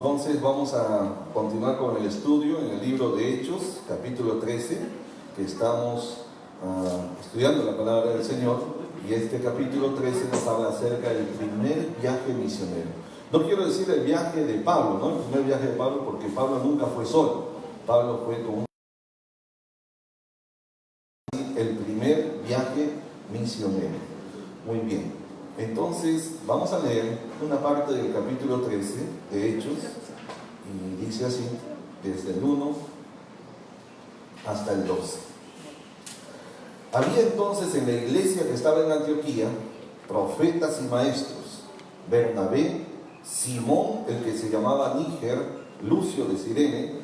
Entonces vamos a continuar con el estudio en el libro de Hechos, capítulo 13, que estamos estudiando la palabra del Señor, y este capítulo 13 nos habla acerca del primer viaje misionero. No quiero decir el viaje de Pablo, ¿no? El primer viaje de Pablo, porque Pablo nunca fue solo. Pablo fue con el primer viaje misionero. Muy bien. Entonces, vamos a leer una parte del capítulo 13 de Hechos, y dice así, desde el 1 hasta el 12. Había entonces en la iglesia que estaba en Antioquía profetas y maestros: Bernabé, Simón, el que se llamaba Níger, Lucio de Cirene,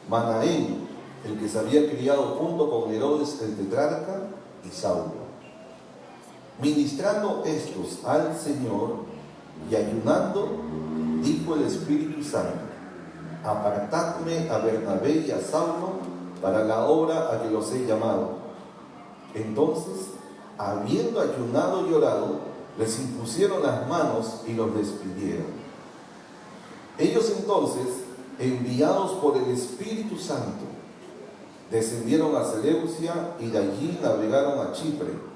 Manaén, el que se había criado junto con Herodes el tetrarca, y Saulo. Ministrando estos al Señor y ayunando, dijo el Espíritu Santo: apartadme a Bernabé y a Saulo para la obra a que los he llamado. Entonces, habiendo ayunado y orado, les impusieron las manos y los despidieron. Ellos entonces, enviados por el Espíritu Santo, descendieron a Seleucia y de allí navegaron a Chipre.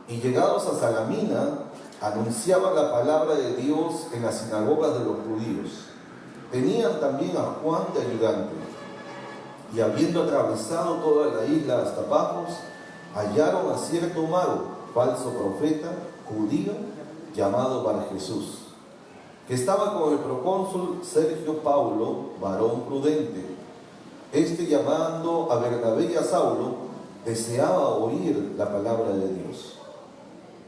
Y llegados a Salamina, anunciaban la palabra de Dios en las sinagogas de los judíos. Tenían también a Juan de ayudante. Y habiendo atravesado toda la isla hasta Pafos, hallaron a cierto mago, falso profeta, judío, llamado Barjesús, que estaba con el procónsul Sergio Paulo, varón prudente. Este, llamando a Bernabé y a Saulo, deseaba oír la palabra de Dios.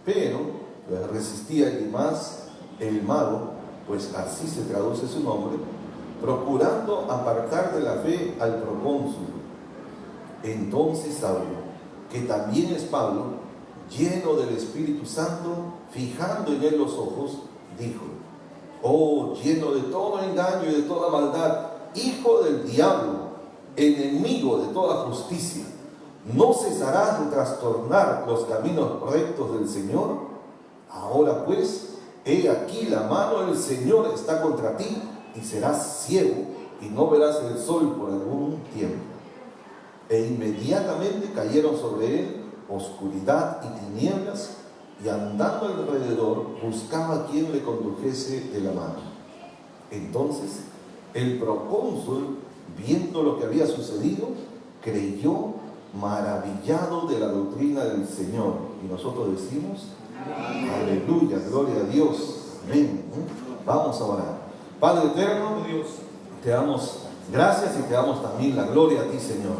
Pero resistía Elimas, el mago, pues así se traduce su nombre, procurando apartar de la fe al procónsul. Entonces Saulo, que también es Pablo, lleno del Espíritu Santo, fijando en él los ojos, dijo: oh, lleno de todo engaño y de toda maldad, hijo del diablo, enemigo de toda justicia, ¿no cesarás de trastornar los caminos rectos del Señor? Ahora pues, he aquí la mano del Señor está contra ti, y serás ciego, y no verás el sol por algún tiempo. E inmediatamente cayeron sobre él oscuridad y tinieblas, y andando alrededor buscaba a quien le condujese de la mano. Entonces el procónsul, viendo lo que había sucedido, creyó, maravillado de la doctrina del Señor. Y nosotros decimos: amén. Aleluya, gloria a Dios. Amén. Vamos a orar. Padre eterno, te damos gracias y te damos también la gloria a ti, Señor.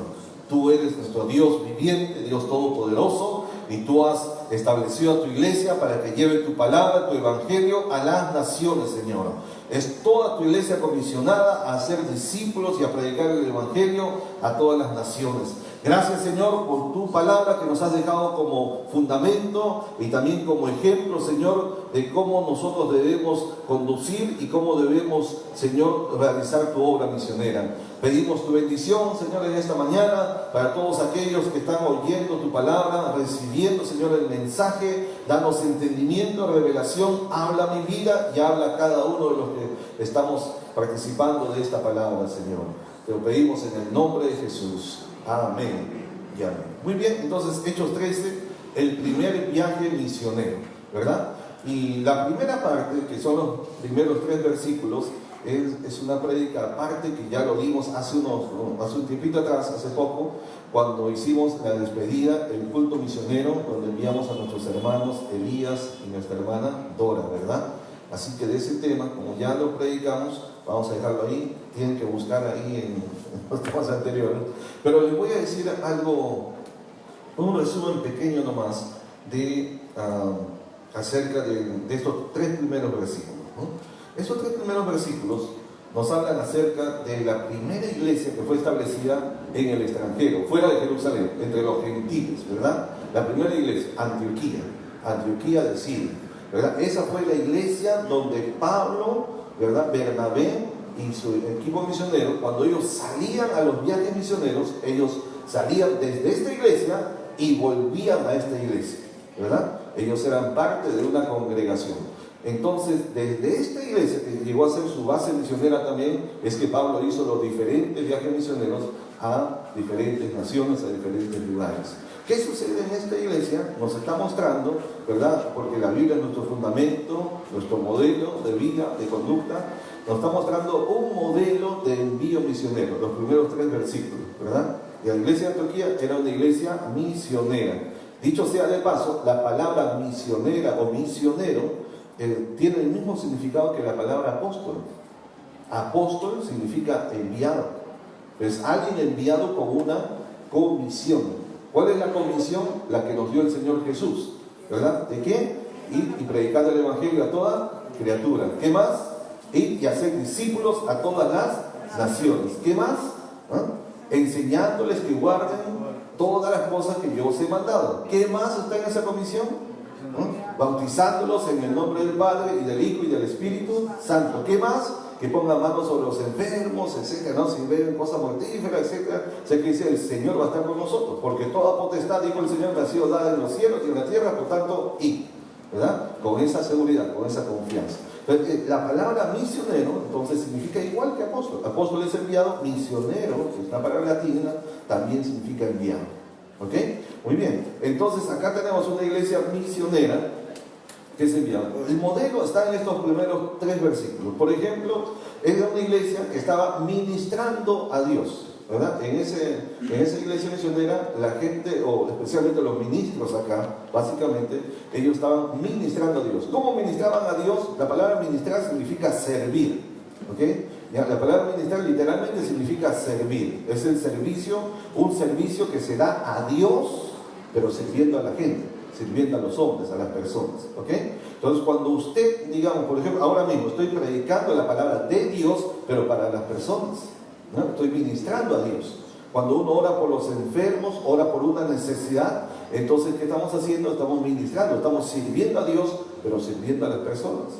Tú eres nuestro Dios viviente, Dios todopoderoso, y tú has establecido a tu iglesia para que lleve tu palabra, tu evangelio a las naciones, Señor. Es toda tu iglesia comisionada a ser discípulos y a predicar el evangelio a todas las naciones. Gracias, Señor, por tu palabra que nos has dejado como fundamento y también como ejemplo, Señor, de cómo nosotros debemos conducir y cómo debemos, Señor, realizar tu obra misionera. Pedimos tu bendición, Señor, en esta mañana para todos aquellos que están oyendo tu palabra, recibiendo, Señor, el mensaje. Danos entendimiento, revelación. Habla mi vida y habla cada uno de los que estamos participando de esta palabra, Señor. Te lo pedimos en el nombre de Jesús. Amén y amén. Muy bien, entonces Hechos 13, el primer viaje misionero, ¿verdad? Y la primera parte, que son los primeros 3 versículos, es una prédica aparte que ya lo dimos hace un tiempito atrás, hace poco, cuando hicimos la despedida, el culto misionero, donde enviamos a nuestros hermanos Elías y nuestra hermana Dora, ¿verdad? Así que de ese tema, como ya lo predicamos, vamos a dejarlo ahí. Tienen que buscar ahí en los temas anteriores. Pero les voy a decir algo, un resumen pequeño nomás acerca de estos 3 primeros versículos, ¿no? Estos 3 primeros versículos nos hablan acerca de la primera iglesia que fue establecida en el extranjero, fuera de Jerusalén, entre los gentiles, ¿verdad? La primera iglesia, Antioquía de Siria, ¿verdad? Esa fue la iglesia donde Pablo, ¿verdad?, Bernabé y su equipo misionero, cuando ellos salían a los viajes misioneros, ellos salían desde esta iglesia y volvían a esta iglesia, ¿verdad? Ellos eran parte de una congregación. Entonces, desde esta iglesia, que llegó a ser su base misionera también, es que Pablo hizo los diferentes viajes misioneros a diferentes naciones, a diferentes lugares. ¿Qué sucede en esta iglesia? Nos está mostrando, ¿verdad? Porque la Biblia es nuestro fundamento, nuestro modelo de vida, de conducta. Nos está mostrando un modelo de envío misionero, los primeros 3 versículos, ¿verdad? Y la iglesia de Antioquía era una iglesia misionera. Dicho sea de paso, la palabra misionera o misionero tiene el mismo significado que la palabra apóstol. Apóstol significa enviado. Es alguien enviado con una comisión. ¿Cuál es la comisión? La que nos dio el Señor Jesús, ¿verdad? ¿De qué? Ir y predicar el Evangelio a toda criatura. ¿Qué más? Ir y hacer discípulos a todas las naciones. ¿Qué más? Enseñándoles que guarden todas las cosas que yo os he mandado. ¿Qué más está en esa comisión? Bautizándolos en el nombre del Padre y del Hijo y del Espíritu Santo. ¿Qué más? Que pongan manos sobre los enfermos, etcétera, ¿no? Si beben cosas mortíferas, etcétera. Se que dice, el Señor va a estar con nosotros, porque toda potestad, dijo el Señor, me ha sido dada en los cielos y en la tierra, por tanto, ¿verdad? Con esa seguridad, con esa confianza. Entonces, la palabra misionero, entonces, significa igual que apóstol. Apóstol es enviado, misionero, que es una palabra latina, también significa enviado. ¿Ok? Muy bien. Entonces, acá tenemos una iglesia misionera que es enviada. El modelo está en estos primeros 3 versículos. Por ejemplo, era una iglesia que estaba ministrando a Dios, ¿verdad? En esa iglesia misionera, la gente, o especialmente los ministros acá, básicamente, ellos estaban ministrando a Dios. ¿Cómo ministraban a Dios? La palabra ministrar significa servir, ¿ok? Ya, la palabra ministrar literalmente significa servir. Es el servicio, un servicio que se da a Dios, pero sirviendo a la gente, sirviendo a los hombres, a las personas, ¿ok? Entonces, cuando usted, digamos, por ejemplo, ahora mismo estoy predicando la palabra de Dios, pero para las personas, ¿no? Estoy ministrando a Dios. Cuando uno ora por los enfermos, ora por una necesidad, entonces, ¿qué estamos haciendo? Estamos ministrando, estamos sirviendo a Dios, pero sirviendo a las personas.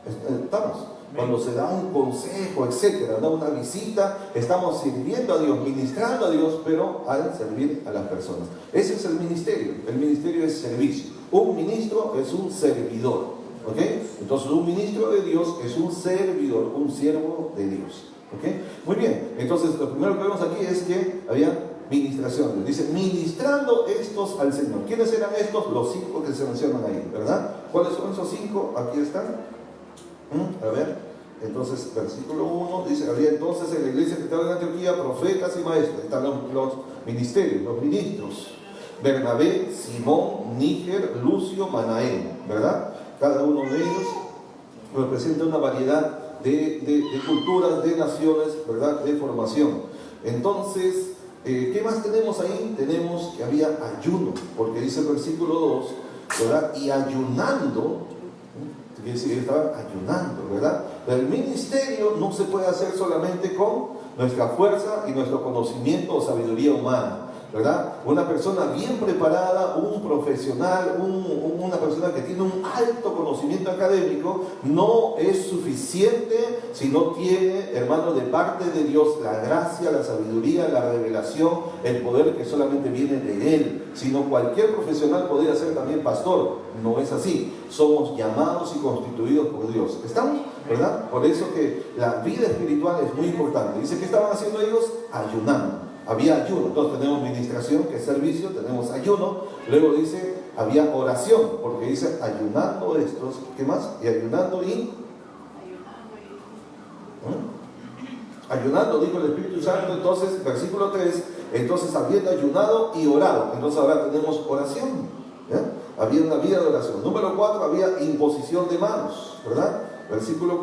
Estamos. Cuando se da un consejo, etcétera, da una visita, estamos sirviendo a Dios, ministrando a Dios, pero al servir a las personas. Ese es el ministerio. El ministerio es servicio. Un ministro es un servidor, ¿ok? Entonces, un ministro de Dios es un servidor, un siervo de Dios, ¿ok? Muy bien. Entonces, lo primero que vemos aquí es que había ministración. Dice, ministrando estos al Señor. ¿Quiénes eran estos? Los 5 que se mencionan ahí, ¿verdad? ¿Cuáles son esos 5? Aquí están. A ver, entonces, versículo 1 dice, había entonces en la iglesia que estaba en Antioquía profetas y maestros. Están los ministerios, los ministros. Bernabé, Simón, Níger, Lucio, Manaén, ¿verdad? Cada uno de ellos representa una variedad de culturas, de naciones, ¿verdad? De formación. Entonces, ¿qué más tenemos ahí? Tenemos que había ayuno, porque dice el versículo 2, ¿verdad? Y ayunando, quiere decir, estaban ayunando, ¿verdad? Pero el ministerio no se puede hacer solamente con nuestra fuerza y nuestro conocimiento o sabiduría humana, ¿verdad? Una persona bien preparada, un profesional, una persona que tiene un alto conocimiento académico, no es suficiente si no tiene, hermano, de parte de Dios la gracia, la sabiduría, la revelación, el poder que solamente viene de Él. Sino cualquier profesional podría ser también pastor. No es así. Somos llamados y constituidos por Dios. ¿Estamos? ¿Verdad? Por eso que la vida espiritual es muy importante. Dice que estaban haciendo ellos ayunando. Había ayuno, entonces tenemos ministración, que es servicio, tenemos ayuno, luego dice, había oración, porque dice, ayunando estos, ¿qué más? Y ayunando ayunando, dijo el Espíritu Santo, entonces, versículo 3, entonces habiendo ayunado y orado, entonces ahora tenemos oración, ¿ya? Había una vida de oración. Número 4, había imposición de manos, ¿verdad? Versículo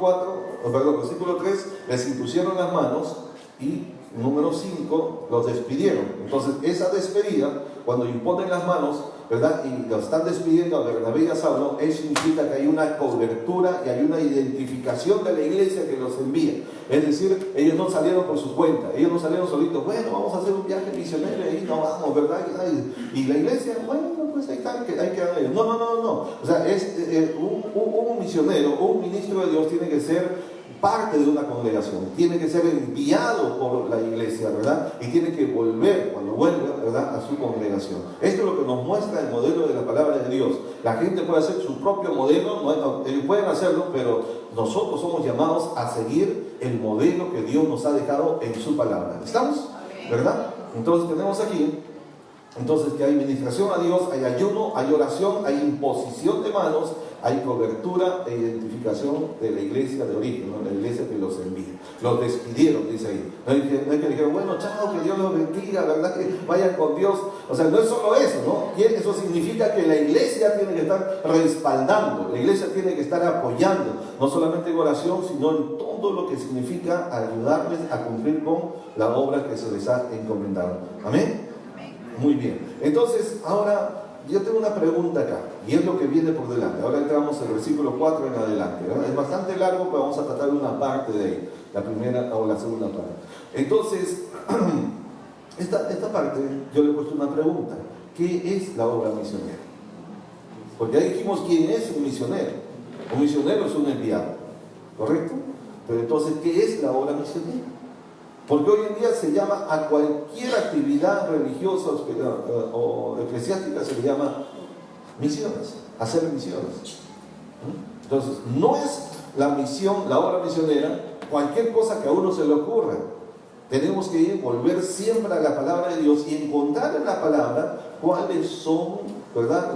3, les impusieron las manos y número 5, los despidieron. Entonces, esa despedida, cuando imponen las manos, ¿verdad? Y lo están despidiendo a Bernabé y a Saulo, eso significa que hay una cobertura y hay una identificación de la iglesia que los envía. Es decir, ellos no salieron por su cuenta, ellos no salieron solitos, bueno, vamos a hacer un viaje misionero y ahí no vamos, ¿verdad? Y la iglesia, bueno, pues ahí está, hay que dar ellos. No. O sea, es un misionero, un ministro de Dios tiene que ser parte de una congregación, tiene que ser enviado por la iglesia, ¿verdad? Y tiene que volver, cuando vuelve, ¿verdad?, a su congregación. Esto es lo que nos muestra el modelo de la palabra de Dios. La gente puede hacer su propio modelo, ellos pueden hacerlo, pero nosotros somos llamados a seguir el modelo que Dios nos ha dejado en su palabra. ¿Estamos? ¿Verdad? Entonces tenemos aquí, que hay ministración a Dios, hay ayuno, hay oración, hay imposición de manos, hay cobertura e identificación de la iglesia de origen, ¿no? La iglesia que los envía. Los despidieron, dice ahí. No es que dijeron, bueno, chao, que Dios los bendiga, ¿verdad? Que vayan con Dios. O sea, no es solo eso, ¿no? Y eso significa que la iglesia tiene que estar respaldando, la iglesia tiene que estar apoyando, no solamente en oración, sino en todo lo que significa ayudarles a cumplir con la obra que se les ha encomendado. ¿Amén? Muy bien. Entonces, ahora yo tengo una pregunta acá, y es lo que viene por delante. Ahora entramos al versículo 4 en adelante, ¿verdad? Es bastante largo, pero vamos a tratar una parte de ahí, la primera o la segunda parte. Entonces, esta parte, yo le he puesto una pregunta. ¿Qué es la obra misionera? Porque ahí dijimos quién es un misionero. Un misionero es un enviado, ¿correcto? Pero entonces, ¿qué es la obra misionera? Porque hoy en día se llama a cualquier actividad religiosa o eclesiástica, se le llama misiones, hacer misiones. Entonces, no es la misión, la obra misionera, cualquier cosa que a uno se le ocurra. Tenemos que volver siempre a la palabra de Dios y encontrar en la palabra cuáles son, ¿verdad?,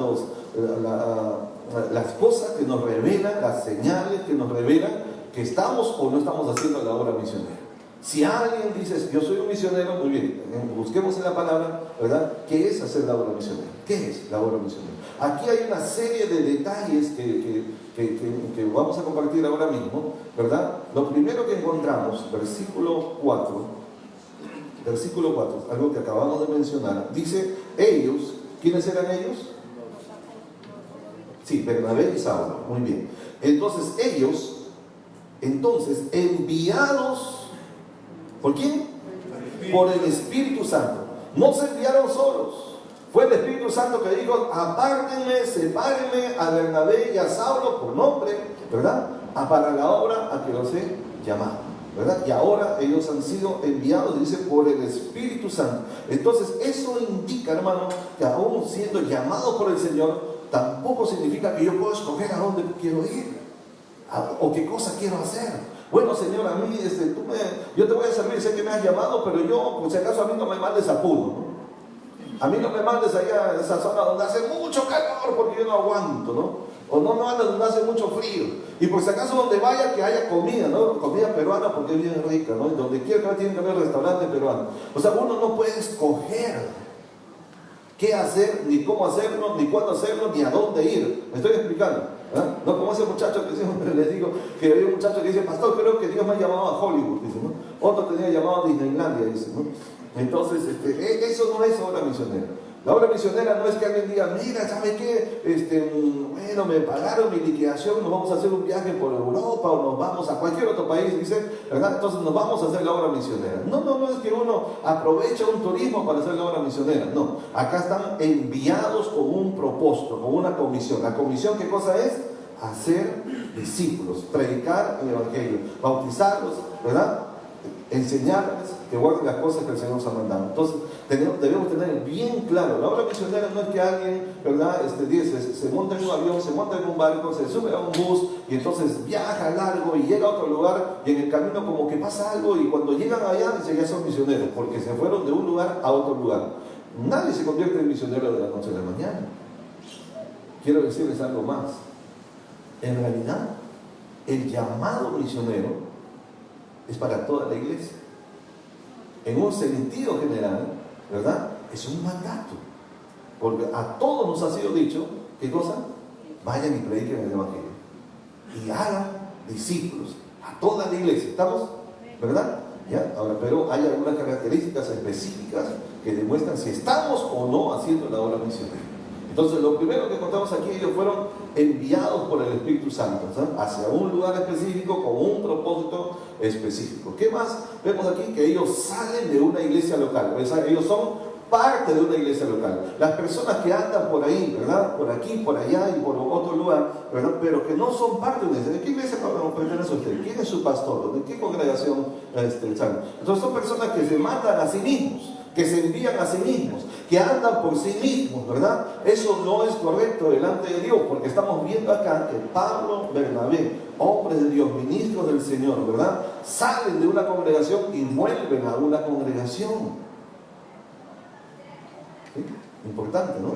las cosas que nos revelan, las señales que nos revelan que estamos o no estamos haciendo la obra misionera. Si alguien dice, yo soy un misionero, muy bien, busquemos en la palabra, ¿verdad?, ¿qué es hacer la obra misionera? ¿Qué es la obra misionera? Aquí hay una serie de detalles que vamos a compartir ahora mismo, ¿verdad? Lo primero que encontramos, versículo 4, algo que acabamos de mencionar, dice, ellos, ¿quiénes eran ellos? Sí, Bernabé y Saulo, muy bien. Entonces, ellos, enviados, ¿por quién? Por el Espíritu Santo. No se enviaron solos. Fue el Espíritu Santo que dijo, apártenme, sepárenme a Bernabé y a Saulo por nombre, ¿verdad?, para la obra a que los he llamado, ¿verdad? Y ahora ellos han sido enviados, dice, por el Espíritu Santo. Entonces, eso indica, hermano, que aún siendo llamados por el Señor, tampoco significa que yo puedo escoger a dónde quiero ir o qué cosa quiero hacer. Bueno, Señor, a mí, yo te voy a servir, sé que me has llamado, pero yo, por si acaso, a mí no me mandes a Puno, ¿no? A mí no me mandes allá en esa zona donde hace mucho calor, porque yo no aguanto, ¿no? O no me mandes donde hace mucho frío. Y por si acaso donde vaya, que haya comida, ¿no? Comida peruana, porque es bien rica, ¿no? Y donde quiera que tiene que haber restaurante peruano. O sea, uno no puede escoger qué hacer, ni cómo hacerlo, ni cuándo hacerlo, ni a dónde ir. ¿Me estoy explicando? ¿Eh? No como ese muchacho que siempre les digo, que había un muchacho que dice, pastor, creo que Dios me ha llamado a Hollywood, dice, ¿no? Otro tenía llamado a Disneylandia, dice, ¿no? Entonces, eso no es obra misionera. La obra misionera no es que alguien diga, mira, ¿sabe qué? Bueno, me pagaron mi liquidación, nos vamos a hacer un viaje por Europa o nos vamos a cualquier otro país, dice, ¿verdad? Entonces nos vamos a hacer la obra misionera. No es que uno aprovecha un turismo para hacer la obra misionera, no. Acá están enviados con un propósito, con una comisión. ¿La comisión qué cosa es? Hacer discípulos, predicar el Evangelio, bautizarlos, ¿verdad?, enseñarles que guarden las cosas que el Señor nos ha mandado. Entonces debemos tener bien claro, la obra misionera no es que alguien, ¿verdad?, dice, se monta en un avión, se monta en un barco, se sube a un bus y entonces viaja largo y llega a otro lugar y en el camino como que pasa algo y cuando llegan allá dice, ya son misioneros, porque se fueron de un lugar a otro lugar. Nadie se convierte en misionero de la noche a la mañana. Quiero decirles algo más. En realidad, el llamado misionero es para toda la iglesia. En un sentido general, ¿verdad?, es un mandato. Porque a todos nos ha sido dicho, ¿qué cosa? Vayan y prediquen el Evangelio. Y hagan discípulos a toda la iglesia. ¿Estamos? ¿Verdad? ¿Ya? Ahora, pero hay algunas características específicas que demuestran si estamos o no haciendo la obra misionera. Entonces, lo primero que encontramos aquí, ellos fueron enviados por el Espíritu Santo, ¿sabes?, hacia un lugar específico con un propósito específico. ¿Qué más vemos aquí? Que ellos salen de una iglesia local. Ellos son parte de una iglesia local. Las personas que andan por ahí, ¿verdad? Por aquí, por allá y por otro lugar, ¿verdad? Pero que no son parte de una iglesia. ¿De qué iglesia pertenece usted? ¿Quién es su pastor? ¿De qué congregación sale? Entonces son personas que se matan a sí mismos, que se envían a sí mismos, que andan por sí mismos, ¿verdad? Eso no es correcto delante de Dios, porque estamos viendo acá que Pablo, Bernabé, hombres de Dios, ministros del Señor, ¿verdad? Salen de una congregación y vuelven a una congregación. ¿Sí? Importante, ¿no?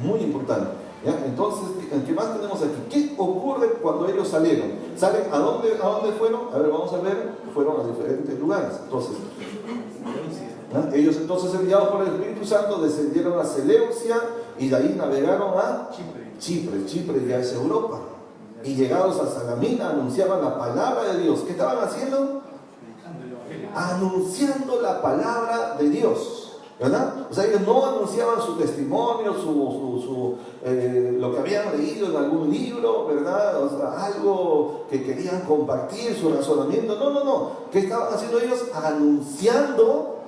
Muy importante. ¿Ya? Entonces, ¿qué más tenemos aquí? ¿Qué ocurre cuando ellos salieron? ¿Salen a dónde fueron? A ver, vamos a ver. Fueron a diferentes lugares. Entonces, ¿no? Ellos entonces, enviados por el Espíritu Santo, descendieron a Seleucia y de ahí navegaron a Chipre. Chipre ya es Europa. Y llegados a Salamina anunciaban la palabra de Dios. ¿Qué estaban haciendo? Anunciando la palabra de Dios. ¿Verdad? O sea, ellos no anunciaban su testimonio, lo que habían leído en algún libro, ¿verdad? O sea, algo que querían compartir, su razonamiento. No. ¿Qué estaban haciendo ellos? Anunciando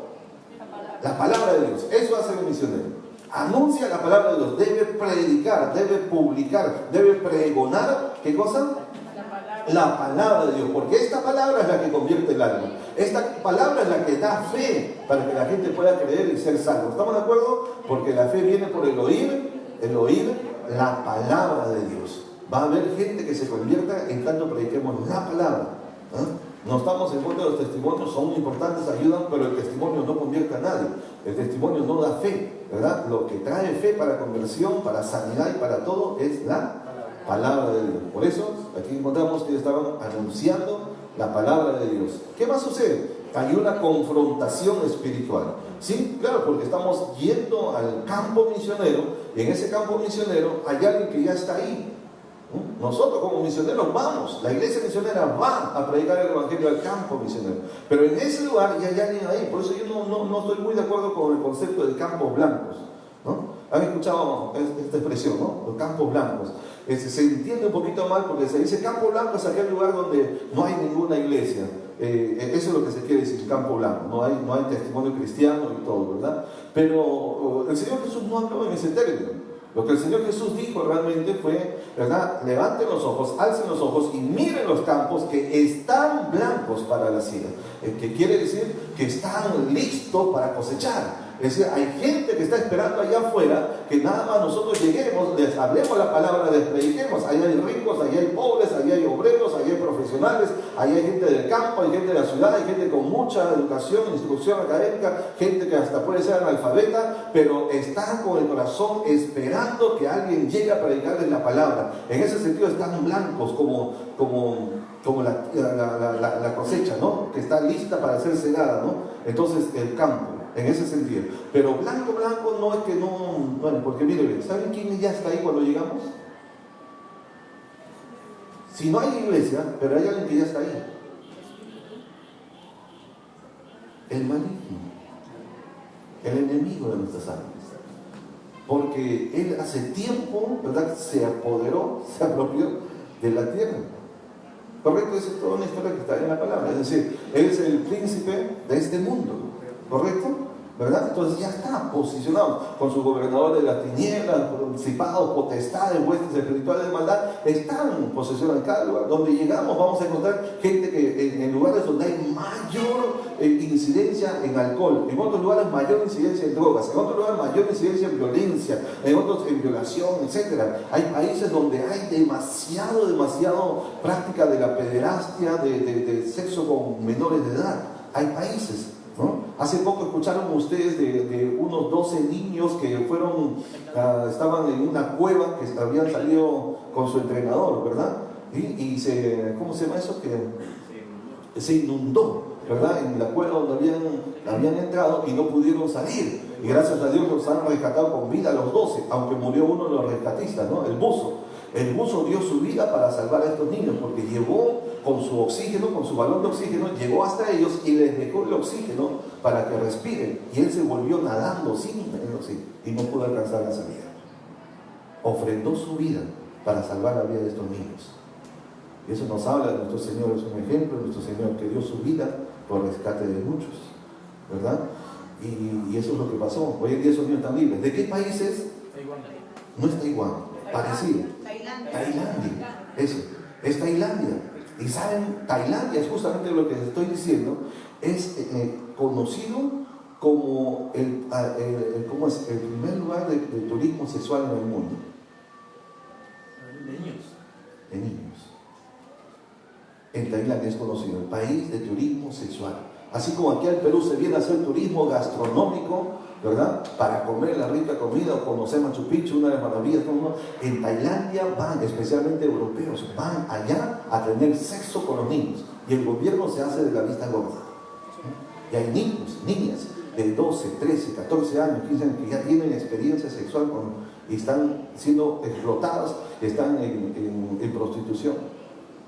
la palabra de Dios. Eso hace un misionero. Anuncia la palabra de Dios. Debe predicar, debe publicar, debe pregonar. ¿Qué cosa? La palabra de Dios, porque esta palabra es la que convierte el alma. Esta palabra es la que da fe para que la gente pueda creer y ser salvo. ¿Estamos de acuerdo? Porque la fe viene por el oír la palabra de Dios. Va a haber gente que se convierta en tanto prediquemos la palabra. No estamos en contra de los testimonios, son muy importantes, ayudan, pero el testimonio no convierte a nadie. El testimonio no da fe, ¿verdad? Lo que trae fe para conversión, para sanidad y para todo es la palabra de Dios. Por eso, aquí encontramos que estaban anunciando la palabra de Dios. ¿Qué más sucede? Hay una confrontación espiritual. Sí, claro, porque estamos yendo al campo misionero, y en ese campo misionero hay alguien que ya está ahí. Nosotros como misioneros vamos, la iglesia misionera va a predicar el evangelio al campo misionero, pero en ese lugar ya hay alguien ahí. Por eso yo no estoy muy de acuerdo con el concepto de campos blancos, ¿no? ¿Han escuchado esta expresión, no? Los campos blancos. Se entiende un poquito mal porque se dice campo blanco es aquel lugar donde no hay ninguna iglesia. Eso es lo que se quiere decir, campo blanco. No hay testimonio cristiano y todo, ¿verdad? Pero el Señor Jesús no habló en ese término. Lo que el Señor Jesús dijo realmente fue, ¿verdad? Levanten los ojos, alcen los ojos y miren los campos que están blancos para la siega. Que quiere decir que están listos para cosechar. Es decir, hay gente que está esperando allá afuera que nada más nosotros lleguemos, les hablemos la palabra, les prediquemos. Allá hay ricos, allá hay pobres, allá hay obreros, allá hay profesionales, allá hay gente del campo, hay gente de la ciudad, hay gente con mucha educación, instrucción académica, gente que hasta puede ser analfabeta, pero están con el corazón esperando que alguien llegue a predicarles la palabra. En ese sentido están blancos como la cosecha, ¿no? Que está lista para ser segada, ¿no? Entonces el campo. En ese sentido. Pero blanco no es que no. Bueno, porque mire, ¿saben quién ya está ahí cuando llegamos? Si no hay iglesia, pero hay alguien que ya está ahí. El maligno. El enemigo de nuestras almas. Porque él hace tiempo, ¿verdad? Se apoderó, se apropió de la tierra. ¿Correcto? Esa es toda una historia que está en la palabra. Es decir, él es el príncipe de este mundo. ¿Correcto? ¿Verdad? Entonces ya está posicionado con sus gobernadores de las tinieblas, principados, potestades, huestes espirituales de maldad, están posicionados en cada lugar. Donde llegamos vamos a encontrar gente que en lugares donde hay mayor incidencia en alcohol, en otros lugares mayor incidencia en drogas, en otros lugares mayor incidencia en violencia, en otros en violación, etc. Hay países donde hay demasiado práctica de la pederastia, de sexo con menores de edad. Hay países, ¿no? Hace poco escucharon ustedes de unos 12 niños que estaban en una cueva, que habían salido con su entrenador, ¿verdad? Y ¿cómo se llama eso? Que se inundó, ¿verdad? En la cueva donde habían entrado y no pudieron salir. Y gracias a Dios los han rescatado con vida a los 12, aunque murió uno de los rescatistas, ¿no? El buzo. El buzo dio su vida para salvar a estos niños, porque llevó con su oxígeno, con su balón de oxígeno, llegó hasta ellos y les dejó el oxígeno para que respiren. Y él se volvió nadando sin tener oxígeno y no pudo alcanzar la salida. Ofrendó su vida para salvar la vida de estos niños. Y eso nos habla de nuestro Señor, es un ejemplo de nuestro Señor que dio su vida por rescate de muchos, ¿verdad? Y eso es lo que pasó. Hoy en día esos niños están libres. ¿De qué país es? Taiwán. No es Taiwán, parecido. Tailandia. Eso, es Tailandia. Y saben, Tailandia es justamente lo que les estoy diciendo, es conocido como ¿cómo es? El primer lugar de turismo sexual en el mundo. De niños. De niños. En Tailandia es conocido, el país de turismo sexual. Así como aquí al Perú se viene a hacer turismo gastronómico, ¿verdad? Para comer la rica comida o conocer Machu Picchu, una de las maravillas, ¿no? En Tailandia van, especialmente europeos, van allá a tener sexo con los niños. Y el gobierno se hace de la vista gorda. Y hay niños, niñas de 12, 13, 14 años, 15 años, que ya tienen experiencia sexual y están siendo explotados, están en prostitución.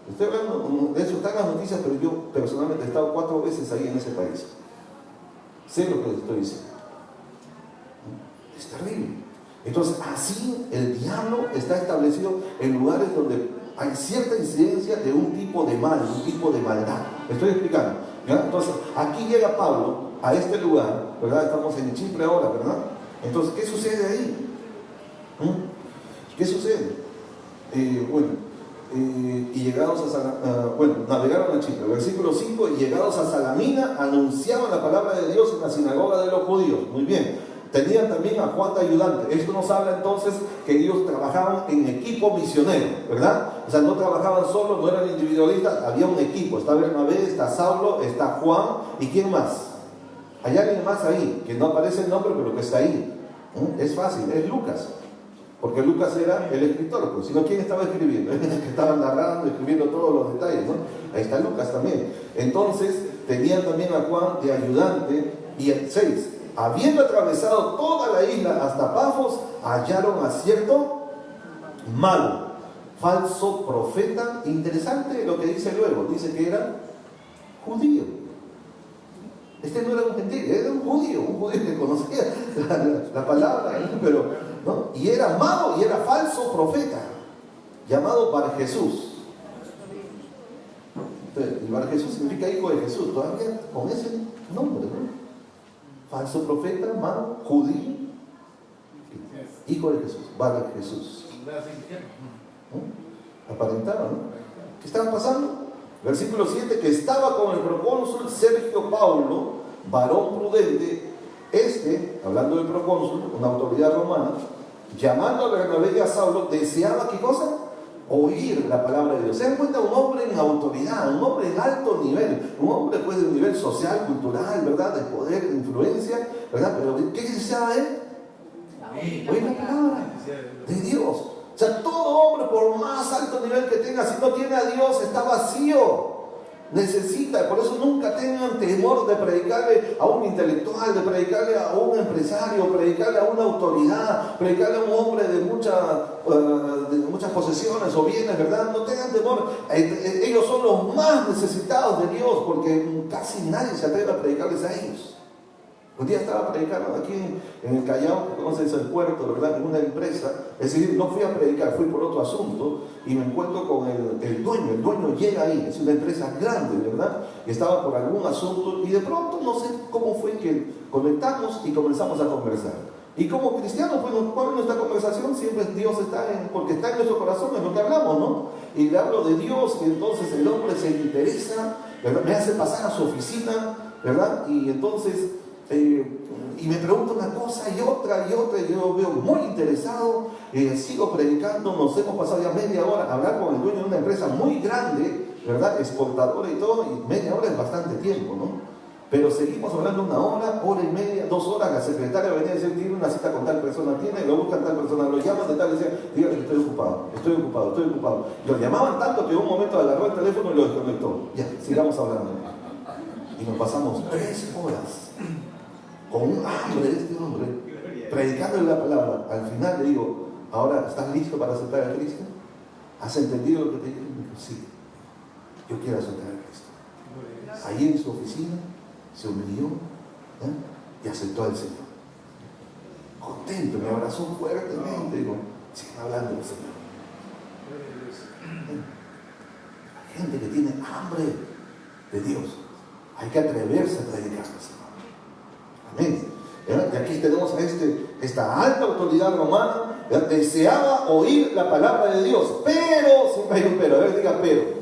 Estoy hablando, de eso están las noticias, pero yo personalmente he estado 4 veces ahí en ese país. Sé lo que les estoy diciendo. Es terrible. Entonces, así el diablo está establecido en lugares donde hay cierta incidencia de un tipo de mal, un tipo de maldad. ¿Me estoy explicando? ¿Ya? Entonces, aquí llega Pablo a este lugar, ¿verdad? Estamos en Chipre ahora, ¿verdad? Entonces, ¿qué sucede ahí? ¿Qué sucede? Y llegados navegaron a Chipre. Versículo 5, y llegados a Salamina, anunciaban la palabra de Dios en la sinagoga de los judíos. Muy bien. Tenían también a Juan de ayudante. Esto nos habla entonces que ellos trabajaban en equipo misionero, ¿verdad? O sea, no trabajaban solos, no eran individualistas, había un equipo. Está Bernabé, está Saulo, está Juan, ¿y quién más? Hay alguien más ahí, que no aparece el nombre, pero que está ahí. Es fácil, es Lucas. Porque Lucas era el escritor, pues, sino ¿quién estaba escribiendo? El que estaba narrando, escribiendo todos los detalles, ¿no? Ahí está Lucas también. Entonces, tenían también a Juan de ayudante. Y el 6, habiendo atravesado toda la isla hasta Pafos, hallaron a cierto mago, falso profeta. Interesante lo que dice luego, dice que era judío. Este no era un gentil, era un judío que conocía la palabra, pero, ¿no? Y era mago y era falso profeta, llamado Bar Jesús. Entonces, el Bar Jesús significa hijo de Jesús, todavía con ese nombre, ¿no? Falso profeta, mago, judío, hijo de Jesús, Bar Jesús. ¿No? Aparentaba, ¿no? ¿Qué estaba pasando? Versículo 7, que estaba con el procónsul Sergio Paulo, varón prudente, hablando del procónsul, una autoridad romana, llamando a Bernabé y a Saulo, deseaba, ¿qué cosa? Oír la palabra de Dios. Se dan cuenta, un hombre en autoridad, un hombre en alto nivel, un hombre pues de un nivel social, cultural, ¿verdad? De poder, de influencia, ¿verdad? Pero ¿qué deseaba él? Oír la palabra de Dios. O sea, todo hombre, por más alto nivel que tenga, si no tiene a Dios, está vacío. Necesita, por eso nunca tengan temor de predicarle a un intelectual, de predicarle a un empresario, predicarle a una autoridad, predicarle a un hombre de muchas posesiones o bienes, ¿verdad? No tengan temor. Ellos son los más necesitados de Dios, porque casi nadie se atreve a predicarles a ellos. Un día estaba predicando aquí en el Callao, que conoces el puerto, ¿verdad? En una empresa. Es decir, no fui a predicar, fui por otro asunto y me encuentro con el dueño. El dueño llega ahí, es una empresa grande, ¿verdad? Y estaba por algún asunto y de pronto no sé cómo fue que conectamos y comenzamos a conversar. Y como cristianos, pues, ¿cuál es nuestra conversación? Siempre Dios porque está en nuestro corazón, es lo que hablamos, ¿no? Y le hablo de Dios y entonces el hombre se interesa, ¿verdad? Me hace pasar a su oficina, ¿verdad? Y entonces... y me pregunta una cosa y otra, y yo lo veo muy interesado, sigo predicando, nos hemos pasado ya media hora a hablar con el dueño de una empresa muy grande, ¿verdad? Exportadora y todo, y media hora es bastante tiempo, ¿no? Pero seguimos hablando 1 hora, hora y media, 2 horas, la secretaria venía a decir, tiene una cita con tal persona, lo buscan tal persona, lo llaman de tal, y decían, dígale que estoy ocupado. Lo llamaban tanto que en un momento agarró el teléfono y lo desconectó. Ya, sigamos hablando. Y nos pasamos 3 horas. Con un hambre de este hombre, predicándole la palabra. Al final le digo, ¿ahora estás listo para aceptar a Cristo? ¿Has entendido lo que te digo? Me dijo, sí, yo quiero aceptar a Cristo. Ahí en su oficina se humilló y aceptó al Señor. Contento, me abrazó fuertemente. Digo, sigan hablando del Señor. La gente que tiene hambre de Dios, hay que atreverse a predicar al Señor. Amén. aquí tenemos a esta alta autoridad romana, ¿verdad? Deseaba oír la palabra de Dios, pero, siempre hay un pero, a ver, diga pero.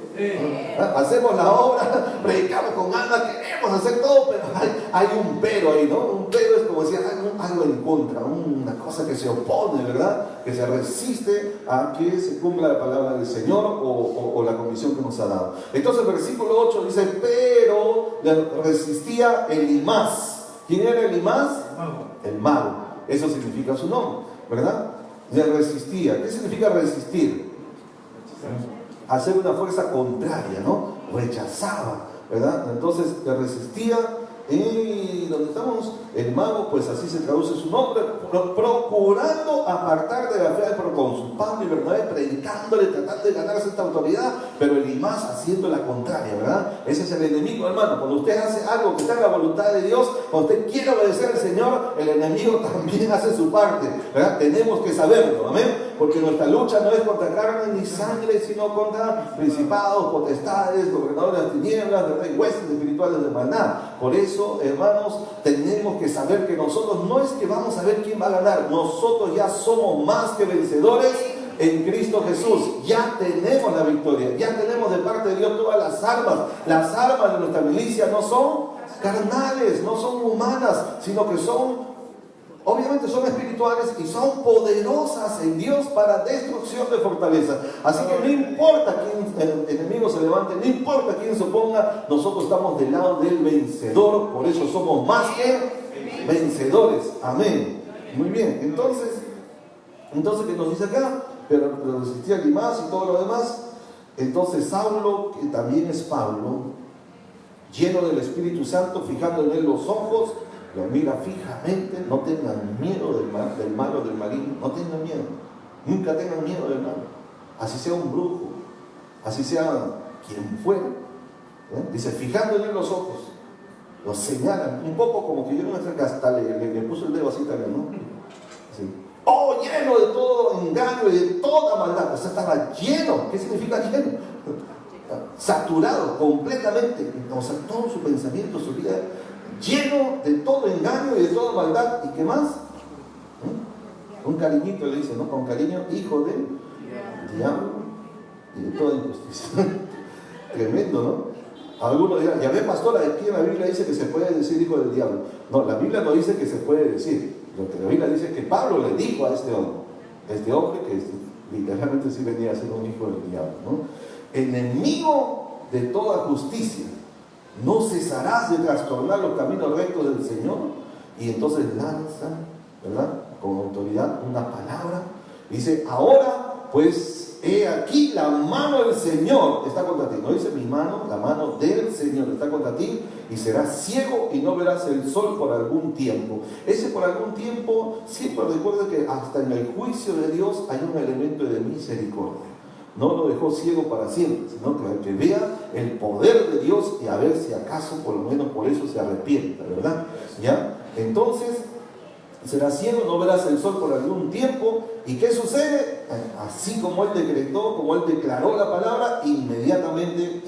Hacemos la obra, predicamos con alma, queremos hacer todo, pero hay un pero ahí, ¿no? Un pero es como decir algo en contra, una cosa que se opone, ¿verdad? Que se resiste a que se cumpla la palabra del Señor o la comisión que nos ha dado. Entonces el versículo 8 dice, pero le resistía Elimás. ¿Quién era Elimás? El mago. Eso significa su nombre, ¿verdad? Le resistía. ¿Qué significa resistir? Hacer una fuerza contraria, ¿no? Rechazaba, ¿verdad? Entonces le resistía. Y donde estamos, el mago, pues así se traduce su nombre, procurando apartar de la fe, pero con su Pablo y Bernabé predicándole, tratando de ganarse esta autoridad, pero Elimás haciendo la contraria, ¿verdad? Ese es el enemigo, hermano. Cuando usted hace algo que está en la voluntad de Dios, cuando usted quiere obedecer al Señor, el enemigo también hace su parte, ¿verdad? Tenemos que saberlo, amén, porque nuestra lucha no es contra carne ni sangre, sino contra principados, potestades, gobernadores de las tinieblas, ¿verdad? Y huestes espirituales de maldad. Por eso, hermanos, tenemos que saber que nosotros no es que vamos a ver quién va a ganar, nosotros ya somos más que vencedores en Cristo Jesús. Ya tenemos la victoria, ya tenemos de parte de Dios todas las armas. Las armas de nuestra milicia no son carnales, no son humanas, sino que obviamente son espirituales y son poderosas en Dios para destrucción de fortaleza. Así que no importa quién el enemigo se levante, no importa quién se oponga, nosotros estamos del lado del vencedor. Por eso somos más que vencedores. Amén. Muy bien. Entonces ¿qué nos dice acá? Pero resistía Elimás y todo lo demás. Entonces Saulo, que también es Pablo, lleno del Espíritu Santo, fijando en él los ojos, lo mira fijamente. No tengan miedo del malo, del maligno. No tengan miedo. Nunca tengan miedo del malo. Así sea un brujo, así sea quien fuera. Dice, fijando en él los ojos. Lo señalan. Un poco como que yo no me acerca hasta le puso el dedo así también, ¿no? Así. Oh, lleno de todo engaño y de toda maldad. O sea, estaba lleno. ¿Qué significa lleno? Saturado completamente. O sea, todo su pensamiento, su vida, lleno de todo engaño y de toda maldad. ¿Y qué más? Un cariñito le dice, ¿no? Con cariño, hijo del diablo y de toda injusticia. Tremendo, ¿no? Algunos dirán, ya ve, pastor, aquí en la Biblia dice que se puede decir hijo del diablo. No, la Biblia no dice que se puede decir. Lo que la Biblia dice es que Pablo le dijo a este hombre que literalmente sí venía a ser un hijo del diablo, ¿no? Enemigo de toda justicia, no cesarás de trastornar los caminos rectos del Señor. Y entonces lanza, ¿verdad?, con autoridad una palabra. Dice, ahora pues he aquí la mano del Señor está contra ti. No dice mi mano, la mano del Señor está contra ti, y serás ciego y no verás el sol por algún tiempo. Ese por algún tiempo, siempre recuerde que hasta en el juicio de Dios hay un elemento de misericordia. No lo dejó ciego para siempre, sino que vea el poder de Dios y a ver si acaso por lo menos por eso se arrepienta, ¿verdad? ¿Ya? Entonces, serás ciego, no verás el sol por algún tiempo. ¿Y qué sucede? Así como él decretó, como él declaró la palabra, inmediatamente,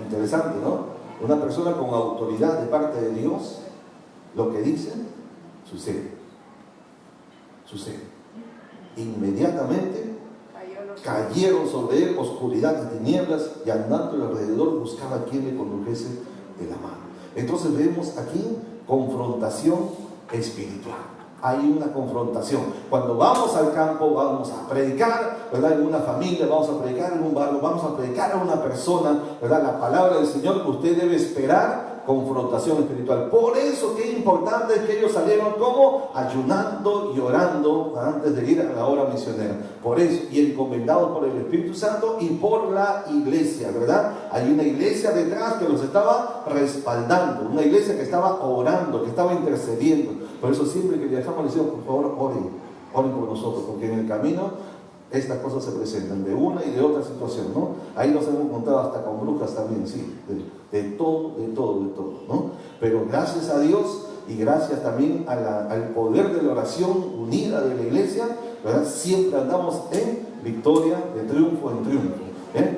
interesante, ¿no? Una persona con autoridad de parte de Dios, lo que dice, sucede. Inmediatamente cayeron sobre él oscuridad y tinieblas, y andando alrededor buscaba a quien le condujese de la mano. Entonces vemos aquí confrontación espiritual. Hay una confrontación. Cuando vamos al campo, vamos a predicar, ¿verdad? En una familia, vamos a predicar en un barrio, vamos a predicar a una persona, ¿verdad? La palabra del Señor, usted debe esperar confrontación espiritual. Por eso qué importante es que ellos salieron como ayunando y orando antes de ir a la obra misionera. Por eso, y encomendados por el Espíritu Santo y por la iglesia, ¿verdad? Hay una iglesia detrás que los estaba respaldando, una iglesia que estaba orando, que estaba intercediendo. Por eso siempre que viajamos les digo, por favor, oren por nosotros, porque en el camino estas cosas se presentan de una y de otra situación, ¿no? Ahí nos hemos encontrado hasta con brujas también, sí, de todo, ¿no? Pero gracias a Dios y gracias también al poder de la oración unida de la iglesia, ¿verdad? Siempre andamos en victoria, de triunfo en triunfo.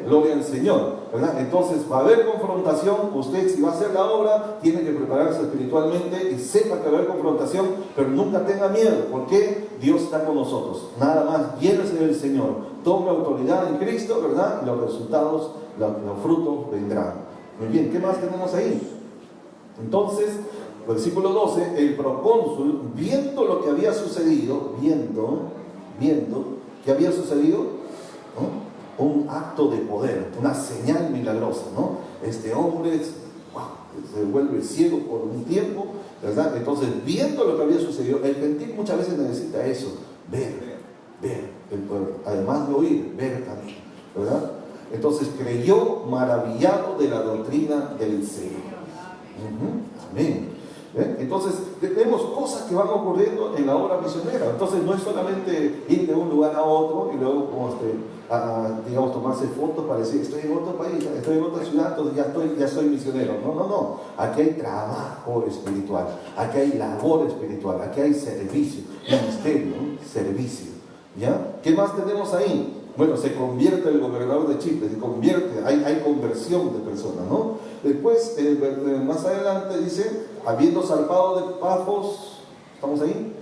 Gloria al Señor, ¿verdad? Entonces va a haber confrontación. Usted, si va a hacer la obra, tiene que prepararse espiritualmente y sepa que va a haber confrontación, pero nunca tenga miedo, porque Dios está con nosotros. Nada más, llénese del Señor, tome autoridad en Cristo, ¿verdad? Y los resultados, los frutos vendrán. Muy bien, ¿qué más tenemos ahí? Entonces, versículo 12, el procónsul, viendo lo que había sucedido, viendo que había sucedido, ¿no? Un acto de poder, una señal milagrosa, ¿no? Este hombre se vuelve ciego por un tiempo, ¿verdad? Entonces, viendo lo que había sucedido, el gentil muchas veces necesita eso, ver, además de oír, ver también, ¿verdad? Entonces creyó maravillado de la doctrina del Señor. Amén. Entonces tenemos cosas que van ocurriendo en la obra misionera. Entonces no es solamente ir de un lugar a otro y luego digamos tomarse fotos para decir estoy en otro país, estoy en otra ciudad, entonces ya soy misionero. No. Aquí hay trabajo espiritual, aquí hay labor espiritual, aquí hay servicio, ministerio, servicio. ¿Ya? ¿Qué más tenemos ahí? Bueno, se convierte el gobernador de Chipre, hay conversión de personas, ¿no? Después, más adelante dice, habiendo zarpado de Pafos, ¿estamos ahí?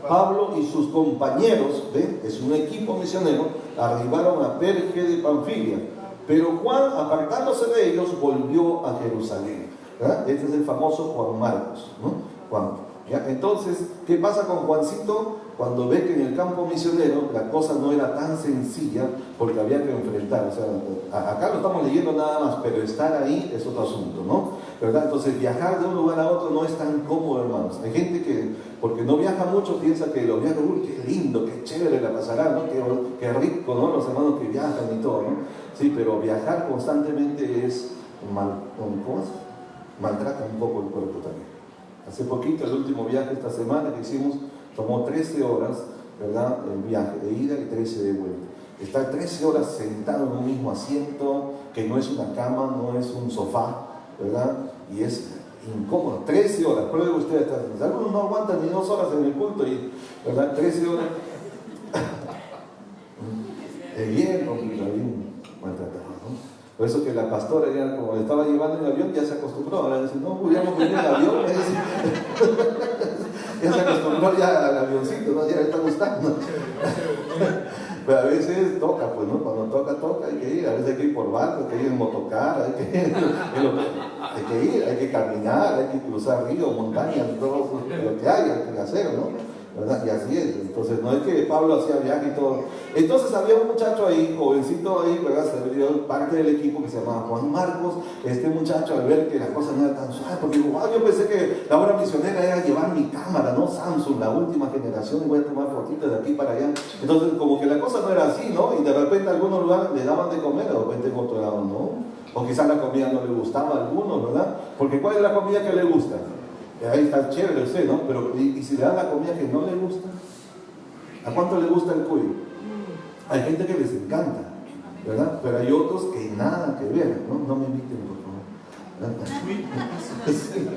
Pablo y sus compañeros, ¿ven? Es un equipo misionero, arribaron a Perge de Panfilia, pero Juan, apartándose de ellos, volvió a Jerusalén, ¿verdad? Este es el famoso Juan Marcos, ¿no? Juan. ¿Ya? Entonces, ¿qué pasa con Juancito? Cuando ve que en el campo misionero la cosa no era tan sencilla porque había que enfrentar, o sea, acá lo estamos leyendo nada más, pero estar ahí es otro asunto, ¿no? ¿Verdad? Entonces viajar de un lugar a otro no es tan cómodo, hermanos. Hay gente que, porque no viaja mucho, piensa que los viajes, qué lindo, qué chévere la pasará, ¿no? Qué rico, ¿no? Los hermanos que viajan y todo, ¿no? Sí, pero viajar constantemente es maltrata un poco el cuerpo también. Hace poquito, el último viaje esta semana que hicimos, tomó 13 horas, ¿verdad? El viaje de ida y 13 de vuelta. Estar 13 horas sentado en un mismo asiento, que no es una cama, no es un sofá, ¿verdad? Y es incómodo. 13 horas, pruebe usted, algunos no aguantan ni 2 horas en el culto, ¿verdad? 13 horas. Es bien complicado, bien maltratado, ¿no? Por eso que la pastora ya, como le estaba llevando en el avión, ya se acostumbró. Ahora dice, no, pudiéramos venir en el avión. Ya se acostumbró ya al avioncito, ¿no? Ya le está gustando. Pero a veces toca, pues, ¿no? Cuando toca, hay que ir. A veces hay que ir por barco, hay que ir en motocar, hay que caminar, hay que cruzar ríos, montañas, todo lo que hay que hacer, ¿no? ¿Verdad? Y así es. Entonces no es que Pablo hacía viaje y todo. Entonces había un muchacho ahí, jovencito ahí, ¿verdad? Parte del equipo que se llamaba Juan Marcos. Este muchacho, al ver que las cosas no eran tan suaves, porque digo, yo pensé que la obra misionera era llevar mi cámara, ¿no? Samsung, la última generación, y voy a tomar fotitos de aquí para allá. Entonces como que la cosa no era así, ¿no? Y de repente en algunos lugares le daban de comer, de repente en otro lado no. O quizás la comida no le gustaba a algunos, ¿verdad? Porque ¿cuál es la comida que le gusta? Ahí está chévere usted, ¿no? Pero ¿y si le dan la comida que no le gusta? ¿A cuánto le gusta el cuy? Hay gente que les encanta, ¿verdad? Pero hay otros que nada que ver, ¿no? No me inviten, por favor. Sí.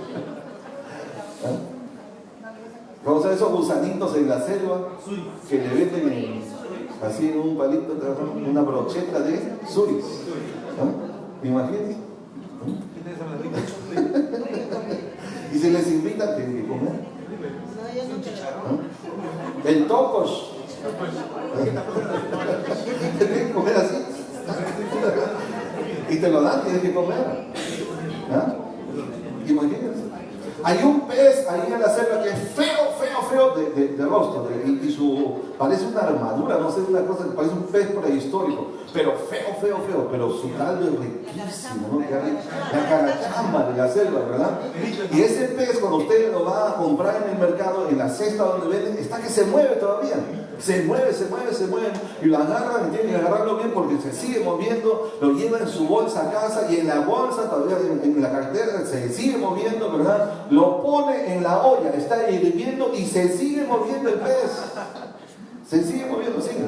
Vamos a ver esos gusanitos en la selva que le venden así en un palito, una brocheta de suris. ¿Me imaginas? Y si les invitan, tienen que comer. El tocos. Tienes que comer así. Y te lo dan, tienes que comer. Imagínense. Hay un pez ahí en la selva que es feo de rostro, parece una armadura, no sé, una cosa que parece un pez prehistórico, pero feo, pero su caldo es riquísimo, ¿no? La carachamba de la selva, ¿verdad? Y ese pez, cuando usted lo va a comprar en el mercado, en la cesta donde venden, está que se mueve todavía. Se mueve, y lo agarran y tienen que agarrarlo bien porque se sigue moviendo, lo lleva en su bolsa a casa y en la bolsa, todavía en la cartera, se sigue moviendo, ¿verdad? Lo pone en la olla, está hirviendo y se sigue moviendo el pez. Se sigue moviendo, sigue.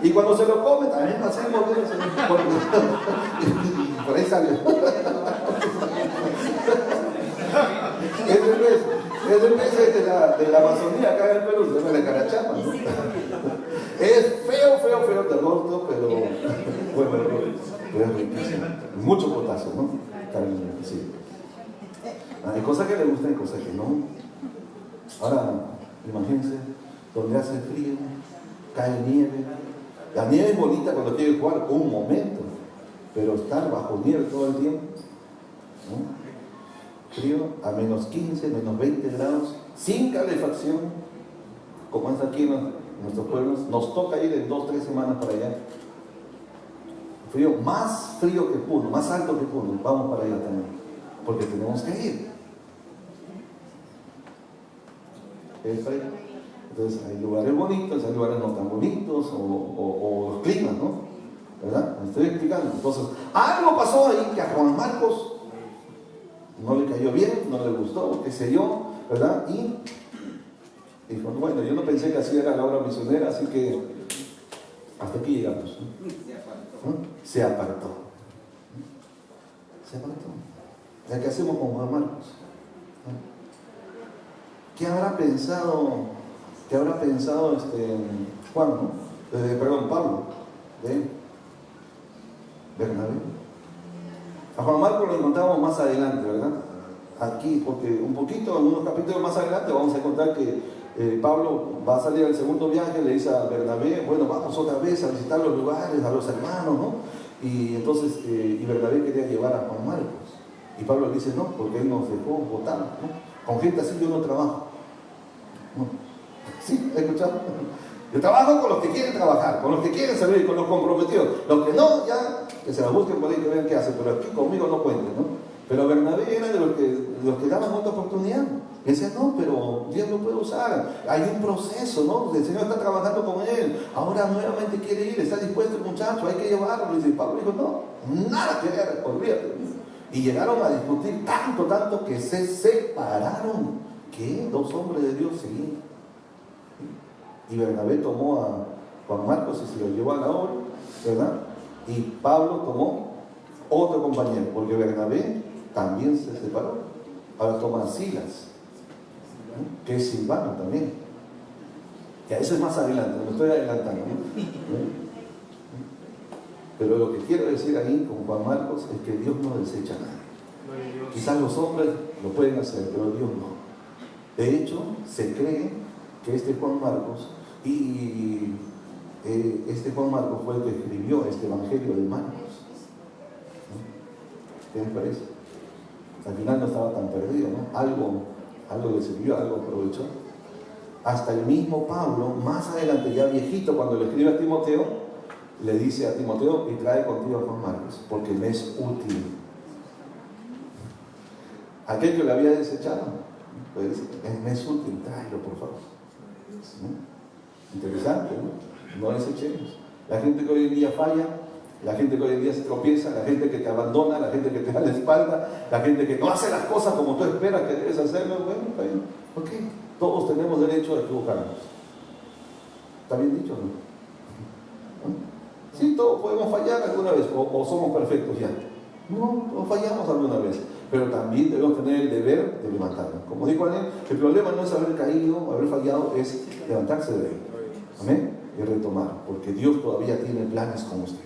Y cuando se lo come, también va a seguir moviéndose. Por ahí sale. Es el pez de la Amazonía, acá en el Perú, se llama la carachapa, ¿no? Es feo de rostro, pero bueno, es riquísimo. Mucho potasio, ¿no? Sí. Hay cosas que le gustan y cosas que no. Ahora, imagínense, donde hace frío, cae nieve. La nieve es bonita cuando quiere jugar un momento, pero estar bajo nieve todo el tiempo, ¿no? Frío a menos 15, menos 20 grados, sin calefacción, como es aquí en nuestros pueblos, nos toca ir en 2 o 3 semanas para allá. Frío, más frío que Puno, más alto que Puno, vamos para allá también, porque tenemos que ir. ¿Es frío? Entonces hay lugares bonitos, hay lugares no tan bonitos, o los climas, ¿no? ¿Verdad? Me estoy explicando. Entonces, algo pasó ahí que a Juan Marcos no le cayó bien, no le gustó, qué sé yo, ¿verdad? Y dijo, bueno, yo no pensé que así era la obra misionera, así que hasta aquí llegamos, ¿no? Se apartó. Se apartó. ¿Qué hacemos con Juan Marcos? ¿Qué habrá pensado Juan, ¿no? Pablo, de Bernabé? A Juan Marcos lo encontramos más adelante, ¿verdad? Aquí, porque un poquito, en unos capítulos más adelante, vamos a encontrar que Pablo va a salir al segundo viaje, le dice a Bernabé, bueno, vamos otra vez a visitar los lugares, a los hermanos, ¿no? Y entonces, y Bernabé quería llevar a Juan Marcos. Y Pablo le dice, no, porque él nos dejó votar, ¿no? Con gente así yo no trabajo. ¿No? ¿Sí? ¿Escuchado? Yo trabajo con los que quieren trabajar, con los que quieren servir, con los comprometidos. Los que no, ya, que se la busquen por ahí, que vean qué hacen, pero aquí conmigo no cuenten, ¿no? Pero Bernabé era de los que daban otra oportunidad. Y decía, no, pero Dios lo puede usar. Hay un proceso, ¿no? El Señor está trabajando con él. Ahora nuevamente quiere ir, está dispuesto el muchacho, hay que llevarlo. Y dice, Pablo dijo, no, nada que ver, olvídate. Y llegaron a discutir tanto que se separaron. ¿Qué? 2 hombres de Dios seguían. Y Bernabé tomó a Juan Marcos y se lo llevó a la obra, ¿verdad? Y Pablo tomó otro compañero, porque Bernabé también se separó. Ahora toma a Silas, ¿no? Que es Silvano también. Que a eso es más adelante, me estoy adelantando, ¿no? Pero lo que quiero decir ahí con Juan Marcos es que Dios no desecha nada. Quizás los hombres lo pueden hacer, pero Dios no. De hecho, se cree que este Juan Marcos fue el que escribió este Evangelio de Marcos, ¿no? ¿Qué les parece? Al final no estaba tan perdido, ¿no? Algo le sirvió, algo aprovechó. Hasta el mismo Pablo, más adelante, ya viejito, cuando le escribe a Timoteo, le dice a Timoteo, y trae contigo a Juan Marcos, porque me es útil. Aquel que lo había desechado, pues me es útil, tráelo por favor. ¿No? Interesante, ¿no? No desechemos. La gente que hoy en día falla, la gente que hoy en día se tropieza, la gente que te abandona, la gente que te da la espalda, la gente que no hace las cosas como tú esperas que debes hacerlo, bueno, está bien. ¿Por qué? Todos tenemos derecho a equivocarnos. ¿Está bien dicho, no? ¿No? Sí, todos podemos fallar alguna vez, o somos perfectos ya. No fallamos alguna vez, pero también debemos tener el deber de levantarnos. Como dijo Anel, el problema no es haber caído, haber fallado, es levantarse de él. Amén. Y retomar, porque Dios todavía tiene planes con usted.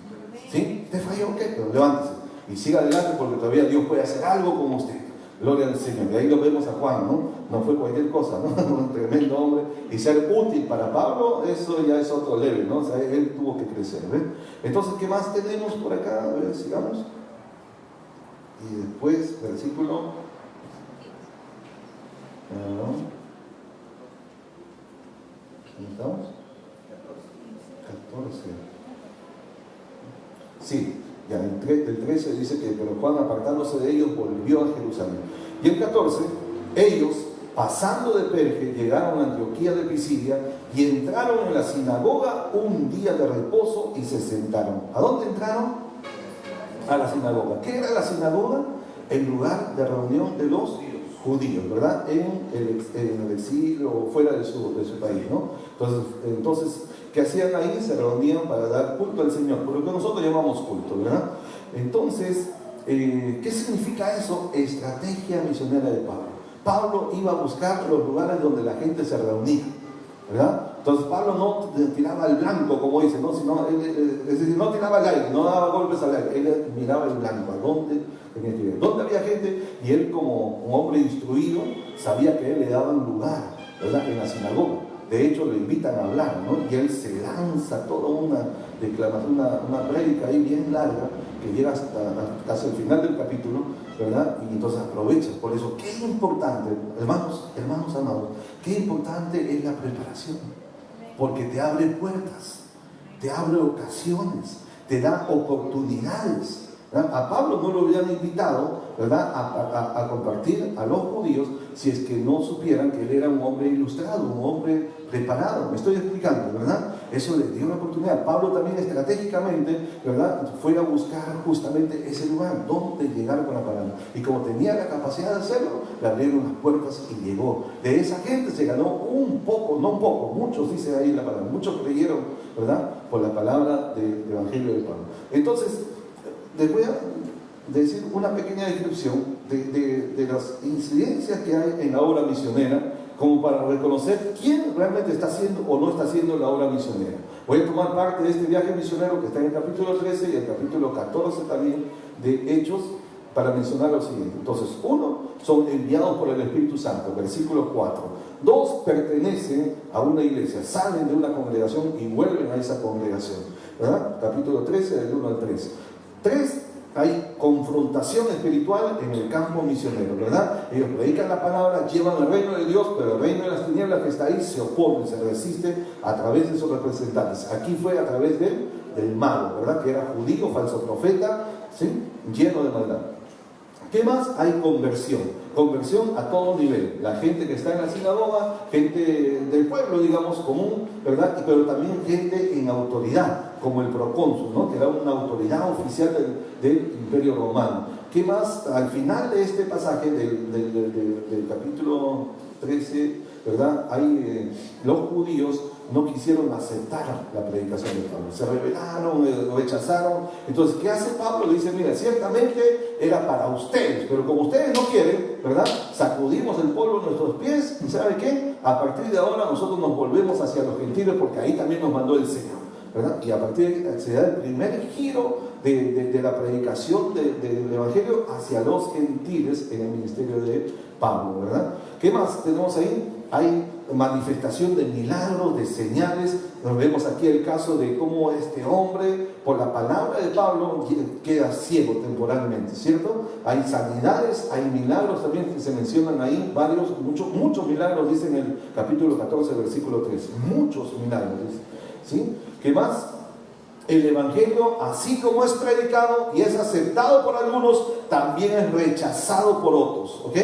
¿Sí? ¿Te falló? ¿Qué? Pero levántese y siga adelante, porque todavía Dios puede hacer algo con usted. Gloria al Señor. Y ahí lo vemos a Juan, ¿no? No fue cualquier cosa, ¿no? Un tremendo hombre. Y ser útil para Pablo, eso ya es otro level, ¿no? O sea, él tuvo que crecer, ¿ves? Entonces, ¿qué más tenemos por acá? A ver, sigamos. Y después, versículo. ¿Dónde estamos? 14. Sí, ya el 13 dice que, pero Juan, apartándose de ellos, volvió a Jerusalén. Y el 14, ellos, pasando de Perge, llegaron a Antioquía de Pisidia y entraron en la sinagoga un día de reposo y se sentaron. ¿A dónde entraron? A la sinagoga. ¿Qué era la sinagoga? El lugar de reunión de los judíos, ¿verdad? En el exilio, fuera de su país, ¿no? Entonces, ¿qué hacían ahí? Se reunían para dar culto al Señor, por lo que nosotros llamamos culto, ¿verdad? Entonces, ¿qué significa eso? Estrategia misionera de Pablo. Pablo iba a buscar los lugares donde la gente se reunía, ¿verdad? Entonces Pablo no tiraba al blanco, como dice, ¿no? Sino, es decir, no tiraba al aire, no daba golpes al aire, él miraba el blanco, ¿a dónde tenía que ir? ¿Dónde había gente? Y él, como un hombre instruido, sabía que él le daban lugar, ¿verdad? En la sinagoga. De hecho, le invitan a hablar, ¿no? Y él se lanza toda una declamación, una prédica ahí bien larga, que llega hasta el final del capítulo, ¿verdad? Y entonces aprovecha. Por eso, qué importante, hermanos amados, qué importante es la preparación. Porque te abre puertas, te abre ocasiones, te da oportunidades, ¿verdad? A Pablo no lo hubieran invitado, ¿verdad? A compartir a los judíos si es que no supieran que él era un hombre ilustrado, un hombre preparado. Me estoy explicando, ¿verdad? Eso le dio una oportunidad. Pablo también estratégicamente, ¿verdad? Fue a buscar justamente ese lugar donde llegar con la palabra. Y como tenía la capacidad de hacerlo, le abrieron las puertas y llegó. De esa gente se ganó un poco, no un poco, muchos, dice ahí la palabra, muchos creyeron, ¿verdad? Por la palabra del Evangelio de Pablo. Entonces, les voy a decir una pequeña descripción de las incidencias que hay en la obra misionera, como para reconocer quién realmente está haciendo o no está haciendo la obra misionera. Voy a tomar parte de este viaje misionero que está en el capítulo 13 y el capítulo 14 también de Hechos, para mencionar lo siguiente. Entonces, 1, son enviados por el Espíritu Santo, versículo 4. 2, pertenecen a una iglesia, salen de una congregación y vuelven a esa congregación, ¿verdad? Capítulo 13, del 1 al 3. 3, hay confrontación espiritual en el campo misionero, ¿verdad? Ellos predican la palabra, llevan el reino de Dios, pero el reino de las tinieblas que está ahí se opone, se resiste a través de sus representantes. Aquí fue a través del mago, ¿verdad? Que era judío, falso profeta, ¿sí? Lleno de maldad. ¿Qué más? Hay conversión a todo nivel. La gente que está en la sinagoga, gente del pueblo, digamos, común, ¿verdad? Pero también gente en autoridad, como el procónsul, ¿no? Que era una autoridad oficial del Imperio Romano. ¿Qué más? Al final de este pasaje del capítulo 13, ¿verdad? Hay los judíos no quisieron aceptar la predicación de Pablo, se rebelaron, lo rechazaron. Entonces, ¿qué hace Pablo? Le dice, mira, ciertamente era para ustedes, pero como ustedes no quieren, ¿verdad? Sacudimos el polvo en nuestros pies y ¿sabe qué? A partir de ahora nosotros nos volvemos hacia los gentiles porque ahí también nos mandó el Señor, ¿verdad? Y a partir de ahí se da el primer giro de la predicación del Evangelio hacia los gentiles en el ministerio de Pablo, ¿verdad? ¿Qué más tenemos ahí? Hay manifestación de milagros, de señales. Nos vemos aquí el caso de cómo este hombre, por la palabra de Pablo, queda ciego temporalmente, ¿cierto? Hay sanidades, hay milagros también que se mencionan ahí, muchos milagros, dice en el capítulo 14, versículo 3. Muchos milagros, ¿sí? ¿Qué más? El Evangelio, así como es predicado y es aceptado por algunos, también es rechazado por otros, ¿ok?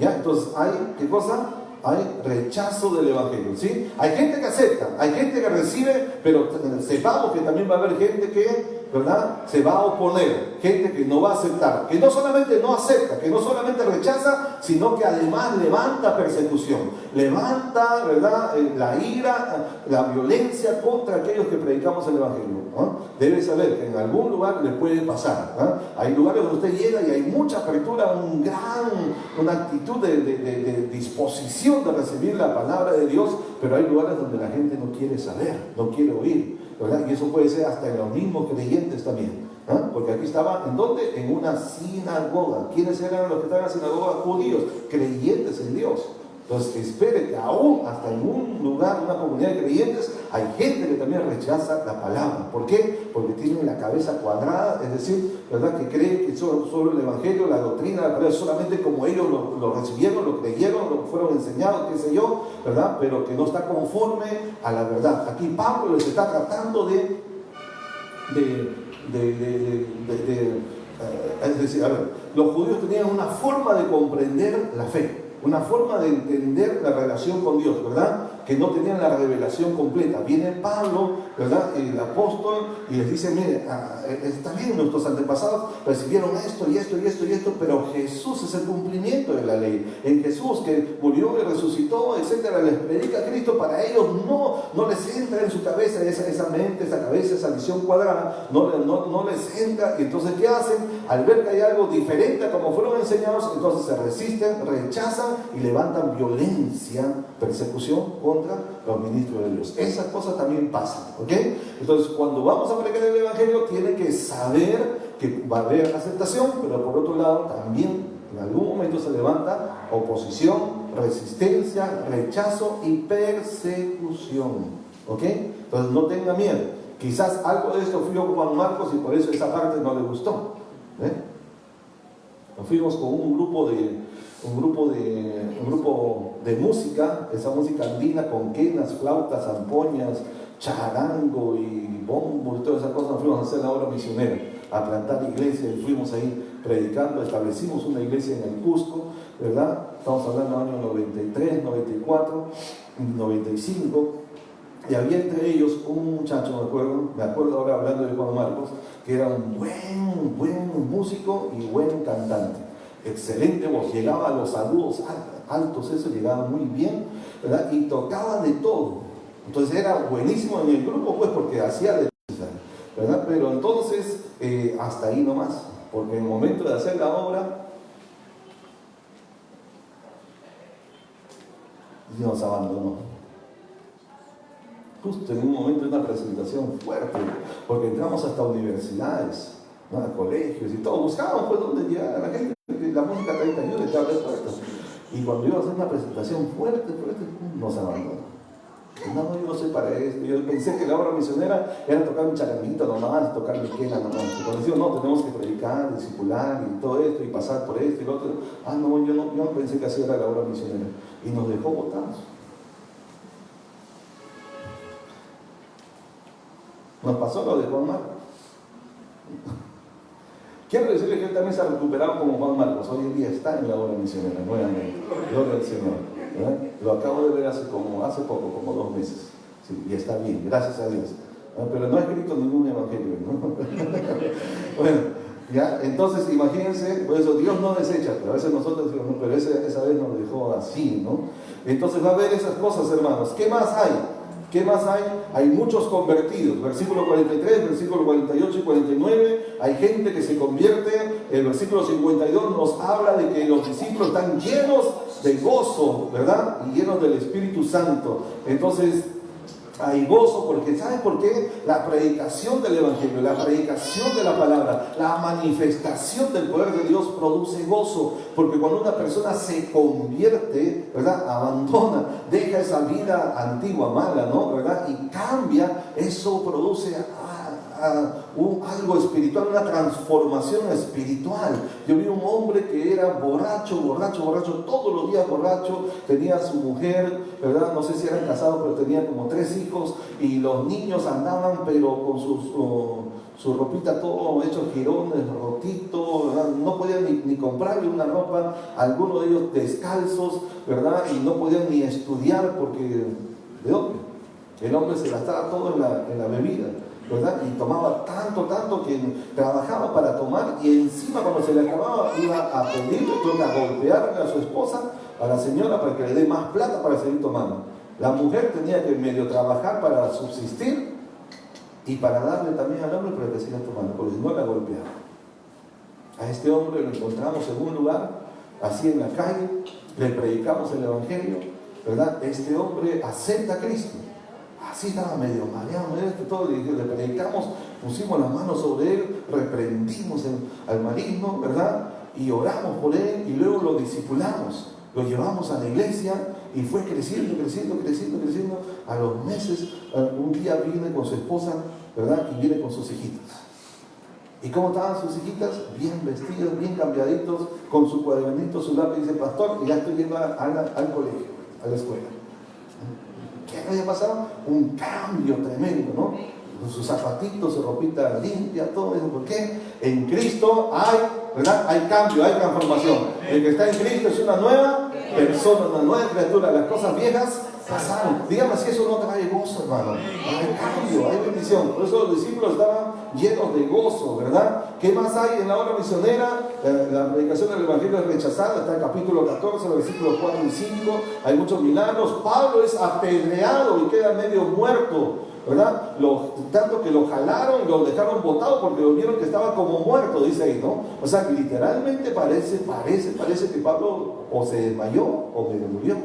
¿Ya? Entonces hay, ¿qué cosa? Hay rechazo del Evangelio, ¿sí? Hay gente que acepta, hay gente que recibe, pero sepamos que también va a haber gente que, ¿verdad?, se va a oponer, gente que no va a aceptar, que no solamente no acepta, que no solamente rechaza, sino que además levanta persecución, levanta, ¿verdad?, la ira, la violencia contra aquellos que predicamos el Evangelio, ¿no? Debe saber que en algún lugar le puede pasar, ¿no? Hay lugares donde usted llega y hay mucha apertura, una actitud de disposición de recibir la palabra de Dios, pero hay lugares donde la gente no quiere saber, no quiere oír, ¿verdad? Y eso puede ser hasta en los mismos creyentes también, ¿no? Porque aquí estaba, ¿en dónde? En una sinagoga. ¿Quiénes eran los que estaban en la sinagoga? Judíos, creyentes en Dios. Entonces, espere que aún hasta en un lugar, una comunidad de creyentes, hay gente que también rechaza la palabra. ¿Por qué? Porque tienen la cabeza cuadrada, es decir, ¿verdad?, que creen que solo el Evangelio, la doctrina, la palabra, solamente como ellos lo recibieron, lo creyeron, lo fueron enseñados, qué sé yo, ¿verdad? Pero que no está conforme a la verdad. Aquí Pablo les está tratando es decir, a ver, los judíos tenían una forma de comprender la fe, una forma de entender la relación con Dios, ¿verdad?, que no tenían la revelación completa. Viene Pablo, ¿verdad?, el apóstol, y les dice, mire, está bien, nuestros antepasados recibieron esto y esto y esto y esto, pero Jesús es el cumplimiento de la ley. En Jesús, que murió y resucitó, etcétera, les predica a Cristo. Para ellos no les entra en su cabeza esa mente, esa cabeza, esa visión cuadrada, no les entra. Y entonces, ¿qué hacen? Al ver que hay algo diferente a como fueron enseñados, entonces se resisten, rechazan rechazan y levantan violencia, persecución contra los ministros de Dios. Esas cosas también pasan, ¿ok? Entonces, cuando vamos a predicar el Evangelio, tienen que saber que va a haber aceptación, pero por otro lado, también en algún momento se levanta oposición, resistencia, rechazo y persecución, ¿ok? Entonces, no tenga miedo. Quizás algo de esto fui Juan Marcos y por eso esa parte no le gustó. Nos fuimos con un grupo de música, esa música andina con quenas, flautas, zampoñas, charango y bombo y todas esas cosas. Nos fuimos a hacer la obra misionera, a plantar iglesia y fuimos ahí predicando. Establecimos una iglesia en el Cusco, ¿verdad? Estamos hablando del año 93, 94, 95. Y había entre ellos un muchacho, me acuerdo ahora hablando de Juan Marcos, que era un buen músico y buen cantante. Excelente voz, llegaba a los agudos altos, eso llegaba muy bien, ¿verdad? Y tocaba de todo. Entonces era buenísimo en el grupo, pues, porque hacía de todo, ¿verdad? Pero entonces, hasta ahí nomás, porque en el momento de hacer la obra, Dios abandonó. Justo en un momento de una presentación fuerte, porque entramos hasta universidades, ¿no? A colegios y todo, buscábamos pues dónde llegar a la gente, la música 31 te abre puertas. Y cuando iba a hacer una presentación fuerte, nos abandonó. No, yo no soy para esto. Yo pensé que la obra misionera era tocar un charanguito nomás, tocar mi quena nomás. Y cuando decían, no, tenemos que predicar, discipular y todo esto, y pasar por esto y lo otro. No, yo no pensé que así era la obra misionera. Y nos dejó botados. Nos pasó lo de Juan Marcos. Quiero decirle que él también se ha recuperado como Juan Marcos. Hoy en día está en la obra misionera nuevamente. Gloria al Señor, ¿verdad? Lo acabo de ver hace poco, como 2 meses. Sí, y está bien, gracias a Dios. Pero no ha escrito ningún evangelio, ¿no? Bueno, ya, entonces imagínense, por eso Dios no desecha, pero a veces nosotros decimos, no, pero esa vez nos dejó así, ¿no? Entonces va a haber esas cosas, hermanos. ¿Qué más hay? ¿Qué más hay? Hay muchos convertidos. Versículo 43, versículo 48 y 49. Hay gente que se convierte. El versículo 52 nos habla de que los discípulos están llenos de gozo, ¿verdad? Y llenos del Espíritu Santo. Entonces, hay gozo porque, ¿saben por qué? La predicación del Evangelio, la predicación de la palabra, la manifestación del poder de Dios produce gozo. Porque cuando una persona se convierte, ¿verdad? Abandona, deja esa vida antigua, mala, ¿no? ¿Verdad? Y cambia, eso produce algo espiritual, una transformación espiritual. Yo vi un hombre que era borracho, todos los días borracho, tenía a su mujer, ¿verdad? No sé si eran casados, pero tenía como 3 hijos, y los niños andaban, pero con su ropita todo hecho girones, rotito, ¿verdad? No podían ni comprarle una ropa, algunos de ellos descalzos, ¿verdad? Y no podían ni estudiar porque, ¿de dónde? El hombre se gastaba todo en la bebida, ¿verdad? Y tomaba tanto que trabajaba para tomar, y encima cuando se le acababa iba a pedirle, a golpearle a su esposa, a la señora, para que le dé más plata para seguir tomando. La mujer tenía que medio trabajar para subsistir y para darle también al hombre para que siga tomando, porque si no la golpeaba. A este hombre lo encontramos en un lugar, así en la calle, le predicamos el Evangelio, ¿verdad? Este hombre acepta a Cristo. Así estaba medio mareado, todo, le predicamos, pusimos las manos sobre él, reprendimos al maligno, ¿verdad? Y oramos por él, y luego lo discipulamos, lo llevamos a la iglesia, y fue creciendo. A los meses, un día viene con su esposa, ¿verdad? Y viene con sus hijitas. ¿Y cómo estaban sus hijitas? Bien vestidas, bien cambiaditos, con su cuadernito, su lápiz, dice, pastor, y ya estoy yendo al colegio, a la escuela. ¿Qué había pasado? Un cambio tremendo, ¿no? Con sus zapatitos, su ropita limpia, todo eso. ¿Por qué? En Cristo hay, ¿verdad? Hay cambio, hay transformación. El que está en Cristo es una nueva persona, una nueva criatura. Las cosas viejas pasaron. Dígame si eso no trae gozo, hermano. Hay cambio, hay bendición. Por eso los discípulos estaban llenos de gozo, ¿verdad? ¿Qué más hay en la obra misionera? La predicación del Evangelio es rechazada. Está en capítulo 14, versículos 4 y 5. Hay muchos milagros. Pablo es apedreado y queda medio muerto, ¿verdad? Tanto que lo jalaron y lo dejaron botado porque lo vieron que estaba como muerto, dice ahí, ¿no? O sea, que literalmente parece que Pablo o se desmayó o medio murió.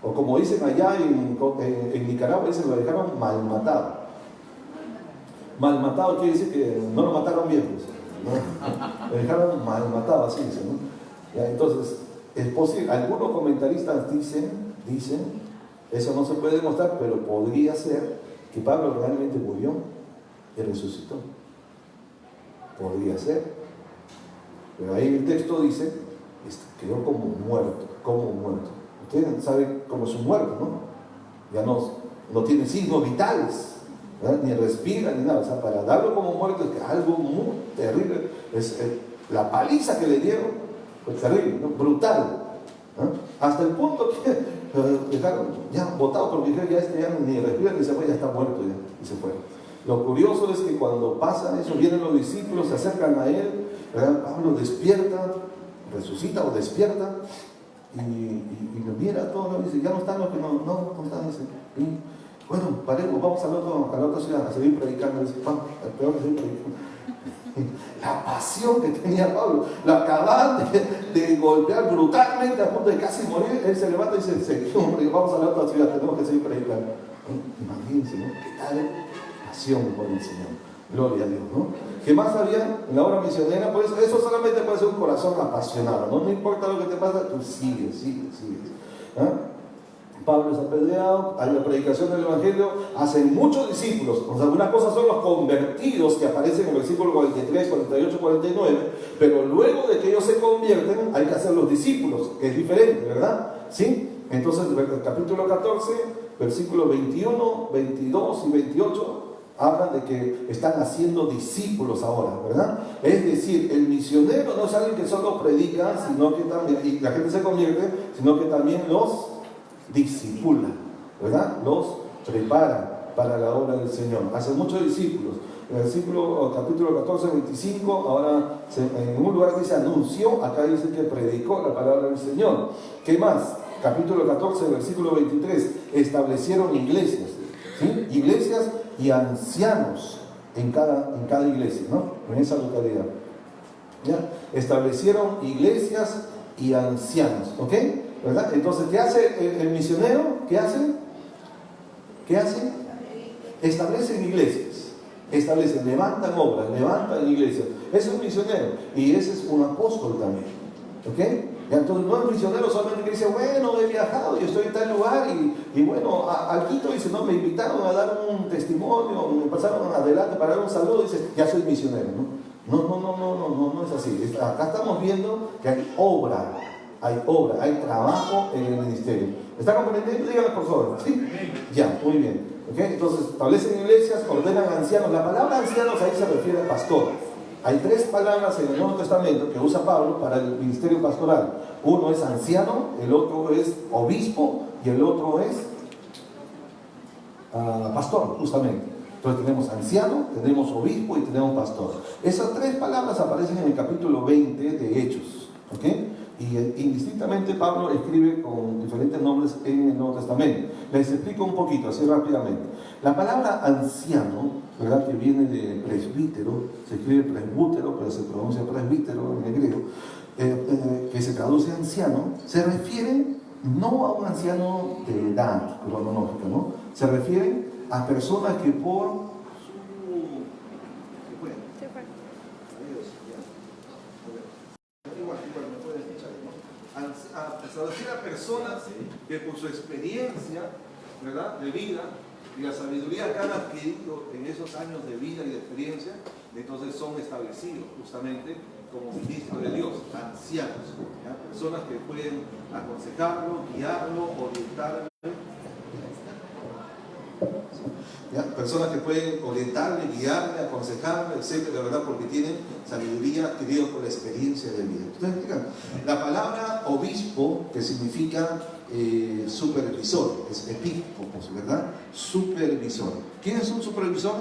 O como dicen allá en Nicaragua, dicen lo dejaron mal matado. Mal matado quiere decir que no lo mataron bien, pues, ¿no? Lo dejaron mal matado, así dicen, ¿no? Ya, entonces, es posible, algunos comentaristas dicen, eso no se puede demostrar, pero podría ser que Pablo realmente murió y resucitó. Podría ser. Pero ahí el texto dice, quedó como muerto. Ustedes saben cómo es un muerto, ¿no? Ya no tiene signos vitales, ¿verdad? Ni respira ni nada. O sea, para darlo como muerto es que algo muy terrible. La paliza que le dieron fue terrible, ¿no? Brutal. Hasta el punto que dejaron ya botado porque dijeron, ya ni respira ni se fue, ya está muerto ya, y se fue. Lo curioso es que cuando pasa eso, vienen los discípulos, se acercan a él, ¿verdad? Pablo despierta, resucita o despierta, y lo mira a todos, y dice, ya no están los que no están, dice. Y bueno, paremos, vamos a la otra ciudad a seguir predicando, dice, vamos, peor que seguir predicando. La pasión que tenía Pablo, lo acaban de golpear brutalmente a punto de casi morir. Él se levanta y dice, hombre, vamos a la otra ciudad, tenemos que seguir predicando. Imagínense, ¿no? ¿Qué tal pasión por el Señor? Gloria a Dios, ¿no? ¿Qué más había en la obra misionera? Pues eso solamente puede ser un corazón apasionado, ¿no? No importa lo que te pasa, tú sigues. ¿Ah? Pablo es apedreado, hay la predicación del Evangelio, hacen muchos discípulos. O sea, una cosa son los convertidos que aparecen en el versículo 43, 48, 49, pero luego de que ellos se convierten, hay que hacer los discípulos, que es diferente, ¿verdad? ¿Sí? Entonces, el capítulo 14, versículos 21, 22 y 28, hablan de que están haciendo discípulos ahora, ¿verdad? Es decir, el misionero no es alguien que solo predica, sino que también, y la gente se convierte, sino que también los discipula, ¿verdad? Los prepara para la obra del Señor. Hace muchos discípulos. En el capítulo 14, 25, ahora en un lugar dice anunció, acá dice que predicó la palabra del Señor. ¿Qué más? Capítulo 14, versículo 23, establecieron iglesias, ¿sí? Iglesias y ancianos en cada iglesia, ¿no? En esa localidad. ¿Ya? Establecieron iglesias y ancianos, ¿ok? ¿Verdad? Entonces, ¿qué hace el misionero? ¿Qué hace? Establecen iglesias, levantan obras, levantan iglesias. Ese es un misionero y ese es un apóstol también, ¿ok? Entonces no es misionero solamente que dice, bueno, he viajado y estoy en tal lugar y bueno, al quinto dice, no, me invitaron a dar un testimonio, me pasaron adelante para dar un saludo, dice, ya soy misionero, ¿no? No es así. Acá estamos viendo que hay obra, hay trabajo en el ministerio. ¿Me está comprendiendo? Díganme por favor, ¿sí? Ya, muy bien. ¿Okay? Entonces, establecen iglesias, ordenan ancianos. La palabra ancianos ahí se refiere a pastor. Hay tres palabras en el Nuevo Testamento que usa Pablo para el ministerio pastoral. Uno es anciano, el otro es obispo y el otro es pastor, justamente. Entonces tenemos anciano, tenemos obispo y tenemos pastor. Esas tres palabras aparecen en el capítulo 20 de Hechos. ¿Okay? Y indistintamente Pablo escribe con diferentes nombres en el Nuevo Testamento. Les explico un poquito, así rápidamente. La palabra anciano, ¿verdad? Que viene de presbítero, se escribe presbútero, pero se pronuncia presbítero en el griego, que se traduce anciano, se refiere no a un anciano de edad cronológica, ¿no? Se refiere a personas que por a personas que por su experiencia, ¿verdad?, de vida y la sabiduría que han adquirido en esos años de vida y de experiencia, entonces son establecidos justamente como ministros de Dios, ancianos, ¿ya? Personas que pueden aconsejarlo, guiarlo, orientarlo. ¿Ya? Personas que pueden orientarle, guiarle, aconsejarle, etcétera, ¿verdad? Porque tienen sabiduría adquirida por la experiencia de vida. Entonces, digan, la palabra obispo, que significa supervisor, es episcopos, ¿verdad? Supervisor. ¿Quién es un supervisor?